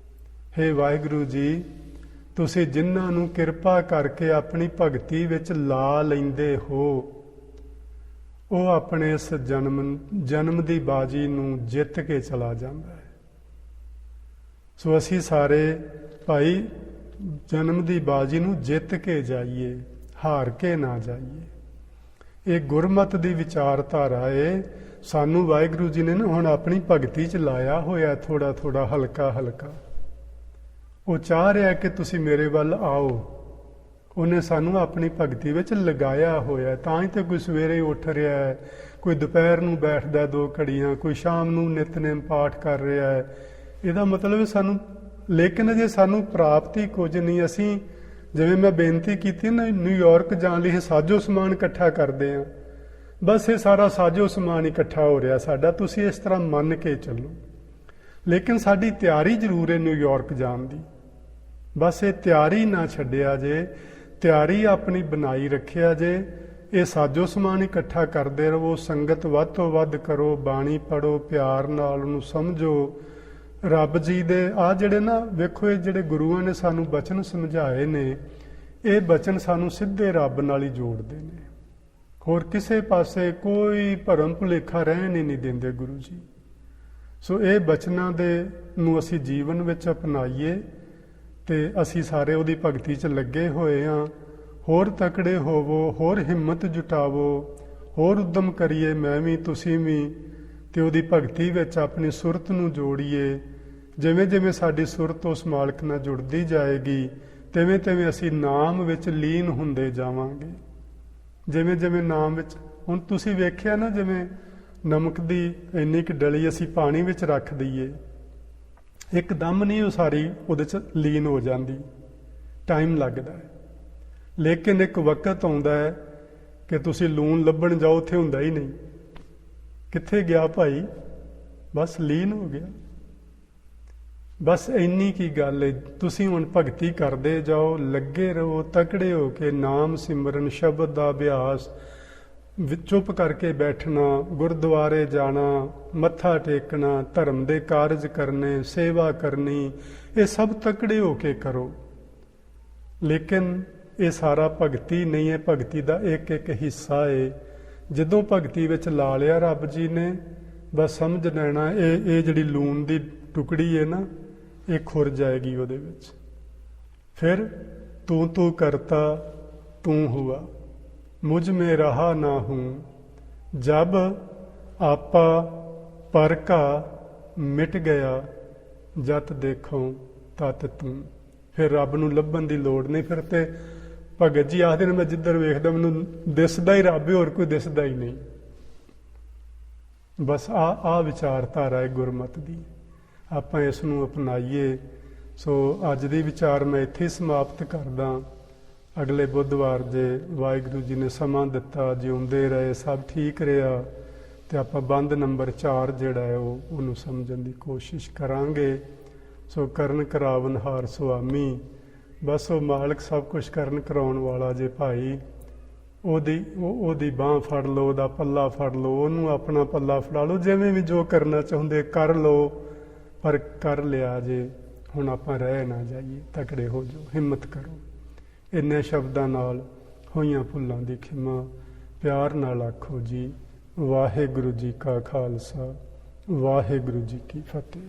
ਹੇ ਵਾਹਿਗੁਰੂ ਜੀ, ਤੁਸੀਂ ਜਿਨ੍ਹਾਂ ਨੂੰ ਕਿਰਪਾ ਕਰਕੇ ਆਪਣੀ ਭਗਤੀ ਵਿੱਚ ਲਾ ਲੈਂਦੇ ਹੋ, ਉਹ ਆਪਣੇ ਇਸ ਜਨਮ ਦੀ ਬਾਜੀ ਨੂੰ ਜਿੱਤ ਕੇ ਚਲਾ ਜਾਂਦਾ ਹੈ। ਸੋ ਅਸੀਂ ਸਾਰੇ ਭਾਈ ਜਨਮ ਦੀ ਬਾਜੀ ਨੂੰ ਜਿੱਤ ਕੇ ਜਾਈਏ, ਹਾਰ ਕੇ ਨਾ ਜਾਈਏ। ਇਹ ਗੁਰਮਤਿ ਦੀ ਵਿਚਾਰਧਾਰਾ ਹੈ। ਸਾਨੂੰ ਵਾਹਿਗੁਰੂ ਜੀ ਨੇ ਨਾ ਹੁਣ ਆਪਣੀ ਭਗਤੀ 'ਚ ਲਾਇਆ ਹੋਇਆ, ਥੋੜਾ ਥੋੜਾ, ਹਲਕਾ ਹਲਕਾ। ਉਹ ਚਾਹ ਰਿਹਾ ਕਿ ਤੁਸੀਂ ਮੇਰੇ ਵੱਲ ਆਓ। ਉਹਨੇ ਸਾਨੂੰ ਆਪਣੀ ਭਗਤੀ ਵਿੱਚ ਲਗਾਇਆ ਹੋਇਆ। ਤਾਂ ਹੀ ਤਾਂ ਕੋਈ ਸਵੇਰੇ ਉੱਠ ਰਿਹਾ ਹੈ, ਕੋਈ ਦੁਪਹਿਰ ਨੂੰ ਬੈਠਦਾ 2 ਘੜੀਆਂ, ਕੋਈ ਸ਼ਾਮ ਨੂੰ ਨਿਤਨੇਮ ਪਾਠ ਕਰ ਰਿਹਾ ਹੈ। ਇਹਦਾ ਮਤਲਬ ਸਾਨੂੰ, ਲੇਕਿਨ ਜੇ ਸਾਨੂੰ ਪ੍ਰਾਪਤੀ ਕੁਝ ਨਹੀਂ। ਅਸੀਂ ਜਿਵੇਂ ਮੈਂ ਬੇਨਤੀ ਕੀਤੀ ਨਾ, ਨਿਊਯਾਰਕ ਜਾਣ ਲਈ ਸਾਜੋ ਸਮਾਨ ਇਕੱਠਾ ਕਰਦੇ ਹਾਂ। ਬਸ ਇਹ ਸਾਰਾ ਸਾਜੋ ਸਮਾਨ ਇਕੱਠਾ ਹੋ ਰਿਹਾ ਸਾਡਾ, ਤੁਸੀਂ ਇਸ ਤਰ੍ਹਾਂ ਮੰਨ ਕੇ ਚੱਲੋ। ਲੇਕਿਨ ਸਾਡੀ ਤਿਆਰੀ ਜ਼ਰੂਰ ਹੈ ਨਿਊਯਾਰਕ ਜਾਣ ਦੀ। ਬਸ ਇਹ ਤਿਆਰੀ ਨਾ ਛੱਡਿਆ ਜੇ, ਤਿਆਰੀ ਆਪਣੀ ਬਣਾਈ ਰੱਖਿਆ ਜੇ। ਇਹ ਸਾਜੋ ਸਮਾਨ ਇਕੱਠਾ ਕਰਦੇ ਰਹੋ, ਸੰਗਤ ਵੱਧ ਤੋਂ ਵੱਧ ਕਰੋ, ਬਾਣੀ ਪੜੋ, ਪਿਆਰ ਨਾਲ ਉਹਨੂੰ ਸਮਝੋ। ਰੱਬ ਜੀ ਦੇ ਆਹ ਜਿਹੜੇ ਨਾ, ਵੇਖੋ ਇਹ ਜਿਹੜੇ ਗੁਰੂਆਂ ਨੇ ਸਾਨੂੰ ਬਚਨ ਸਮਝਾਏ ਨੇ, ਇਹ ਬਚਨ ਸਾਨੂੰ ਸਿੱਧੇ ਰੱਬ ਨਾਲ ਹੀ ਜੋੜਦੇ ਨੇ। ਹੋਰ ਕਿਸੇ ਪਾਸੇ ਕੋਈ ਭਰਮ ਭੁਲੇਖਾ ਰਹਿਣ ਹੀ ਨਹੀਂ ਦਿੰਦੇ ਗੁਰੂ ਜੀ। ਸੋ ਇਹ ਬਚਨਾਂ ਦੇ ਨੂੰ ਅਸੀਂ ਜੀਵਨ ਵਿੱਚ ਅਪਣਾਈਏ ਤੇ ਅਸੀਂ ਸਾਰੇ ਉਹਦੀ ਭਗਤੀ 'ਚ ਲੱਗੇ ਹੋਏ ਹਾਂ। ਹੋਰ ਤਕੜੇ ਹੋਵੋ, ਹੋਰ ਹਿੰਮਤ ਜੁਟਾਵੋ, ਹੋਰ ਉਦਮ ਕਰੀਏ, ਮੈਂ ਵੀ ਤੁਸੀਂ ਵੀ, ਤੇ ਉਹਦੀ ਭਗਤੀ ਵਿੱਚ ਆਪਣੀ ਸੁਰਤ ਨੂੰ ਜੋੜੀਏ। ਜਿਵੇਂ ਜਿਵੇਂ ਸਾਡੀ ਸੁਰਤ ਉਸ ਮਾਲਕ ਨਾਲ ਜੁੜਦੀ ਜਾਏਗੀ, ਤਿਵੇਂ ਤਿਵੇਂ ਅਸੀਂ ਨਾਮ ਵਿੱਚ ਲੀਨ ਹੁੰਦੇ ਜਾਵਾਂਗੇ। ਜਿਵੇਂ ਜਿਵੇਂ ਨਾਮ ਵਿੱਚ, ਹੁਣ ਤੁਸੀਂ ਵੇਖਿਆ ਨਾ, ਜਿਵੇਂ ਨਮਕ ਦੀ ਇੰਨੀ ਕੁ ਡਲੀ ਅਸੀਂ ਪਾਣੀ ਵਿੱਚ ਰੱਖ ਦਈਏ, ਇੱਕਦਮ ਨਹੀਂ ਉਹ ਸਾਰੀ ਉਹਦੇ 'ਚ ਲੀਨ ਹੋ ਜਾਂਦੀ, ਟਾਈਮ ਲੱਗਦਾ ਹੈ। ਲੇਕਿਨ ਇੱਕ ਵਕਤ ਆਉਂਦਾ ਹੈ ਕਿ ਤੁਸੀਂ ਲੂਣ ਲੱਭਣ ਜਾਓ, ਉੱਥੇ ਹੁੰਦਾ ਹੀ ਨਹੀਂ। ਕਿੱਥੇ ਗਿਆ ਭਾਈ? ਬਸ ਲੀਨ ਹੋ ਗਿਆ। ਬਸ ਇੰਨੀ ਕੀ ਗੱਲ ਹੈ। ਤੁਸੀਂ ਹੁਣ ਭਗਤੀ ਕਰਦੇ ਜਾਓ, ਲੱਗੇ ਰਹੋ, ਤਕੜੇ ਹੋ ਕੇ ਨਾਮ ਸਿਮਰਨ, ਸ਼ਬਦ ਦਾ ਅਭਿਆਸ, ਚੁੱਪ ਕਰਕੇ ਬੈਠਣਾ, ਗੁਰਦੁਆਰੇ ਜਾਣਾ, ਮੱਥਾ ਟੇਕਣਾ, ਧਰਮ ਦੇ ਕਾਰਜ ਕਰਨੇ, ਸੇਵਾ ਕਰਨੀ, ਇਹ ਸਭ ਤਕੜੇ ਹੋ ਕੇ ਕਰੋ। ਲੇਕਿਨ ਇਹ ਸਾਰਾ ਭਗਤੀ ਨਹੀਂ ਹੈ, ਭਗਤੀ ਦਾ ਇੱਕ ਇੱਕ ਹਿੱਸਾ ਹੈ। ਜਦੋਂ ਭਗਤੀ ਵਿੱਚ ਲਾ ਲਿਆ ਰੱਬ ਜੀ ਨੇ, ਬਸ ਸਮਝ ਲੈਣਾ ਇਹ ਜਿਹੜੀ ਲੂਣ ਦੀ ਟੁਕੜੀ ਹੈ ਨਾ, ਇਹ ਖੁਰ ਜਾਏਗੀ ਉਹਦੇ ਵਿੱਚ। ਫਿਰ ਤੂੰ ਕਰਤਾ ਤੂੰ ਹੁਆ, ਮੁਝ ਮੇਂ ਰਹਾ ਨਾ ਹੂੰ, ਜਬ ਆਪਾ ਪਰ ਕਾ ਮਿਟ ਗਿਆ, ਜਤ ਦੇਖੋ ਤਤ ਤੂੰ। ਫਿਰ ਰੱਬ ਨੂੰ ਲੱਭਣ ਦੀ ਲੋੜ ਨਹੀਂ। ਫਿਰ ਤੇ ਭਗਤ ਜੀ ਆਖਦੇ ਨੇ, ਮੈਂ ਜਿੱਧਰ ਵੇਖਦਾ ਮੈਨੂੰ ਦਿਸਦਾ ਹੀ ਰੱਬ, ਹੋਰ ਕੋਈ ਦਿਸਦਾ ਹੀ ਨਹੀਂ। ਬਸ ਆ ਵਿਚਾਰਧਾਰਾ ਹੈ ਗੁਰਮਤਿ ਦੀ, ਆਪਾਂ ਇਸ ਨੂੰ ਅਪਣਾਈਏ। ਸੋ ਅੱਜ ਦੀ ਵਿਚਾਰ ਮੈਂ ਇੱਥੇ ਹੀ ਸਮਾਪਤ ਕਰਦਾ। ਅਗਲੇ ਬੁੱਧਵਾਰ ਜੇ ਵਾਹਿਗੁਰੂ ਜੀ ਨੇ ਸਮਾਂ ਦਿੱਤਾ, ਜਿਉਂਦੇ ਰਹੇ, ਸਭ ਠੀਕ ਰਿਹਾ, ਤੇ ਆਪਾਂ ਬੰਦ ਨੰਬਰ 4 ਜਿਹੜਾ ਹੈ ਉਹਨੂੰ ਸਮਝਣ ਦੀ ਕੋਸ਼ਿਸ਼ ਕਰਾਂਗੇ। ਸੋ ਕਰਨ ਕਰਾਵਨ ਹਾਰ ਸੁਆਮੀ, ਬਸ ਉਹ ਮਾਲਕ ਸਭ ਕੁਝ ਕਰਨ ਕਰਾਉਣ ਵਾਲਾ ਜੇ ਭਾਈ। ਉਹਦੀ ਬਾਂਹ ਫੜ ਲਓ, ਉਹਦਾ ਪੱਲਾ ਫੜ ਲਓ, ਉਹਨੂੰ ਆਪਣਾ ਪੱਲਾ ਫੜਾ ਲਓ, ਜਿਵੇਂ ਵੀ ਜੋ ਕਰਨਾ ਚਾਹੁੰਦੇ ਕਰ ਲਓ, ਪਰ ਕਰ ਲਿਆ ਜੇ। ਹੁਣ ਆਪਾਂ ਰਹਿ ਨਾ ਜਾਈਏ, ਤਕੜੇ ਹੋ ਜਾਓ, ਹਿੰਮਤ ਕਰੋ। ਇੰਨੇ ਸ਼ਬਦਾਂ ਨਾਲ ਹੋਈਆਂ ਭੁੱਲਾਂ ਦੀ ਖਿਮਾ ਪਿਆਰ ਨਾਲ ਆਖੋ ਜੀ। ਵਾਹਿਗੁਰੂ ਜੀ ਕਾ ਖਾਲਸਾ, ਵਾਹਿਗੁਰੂ ਜੀ ਕੀ ਫਤਿਹ।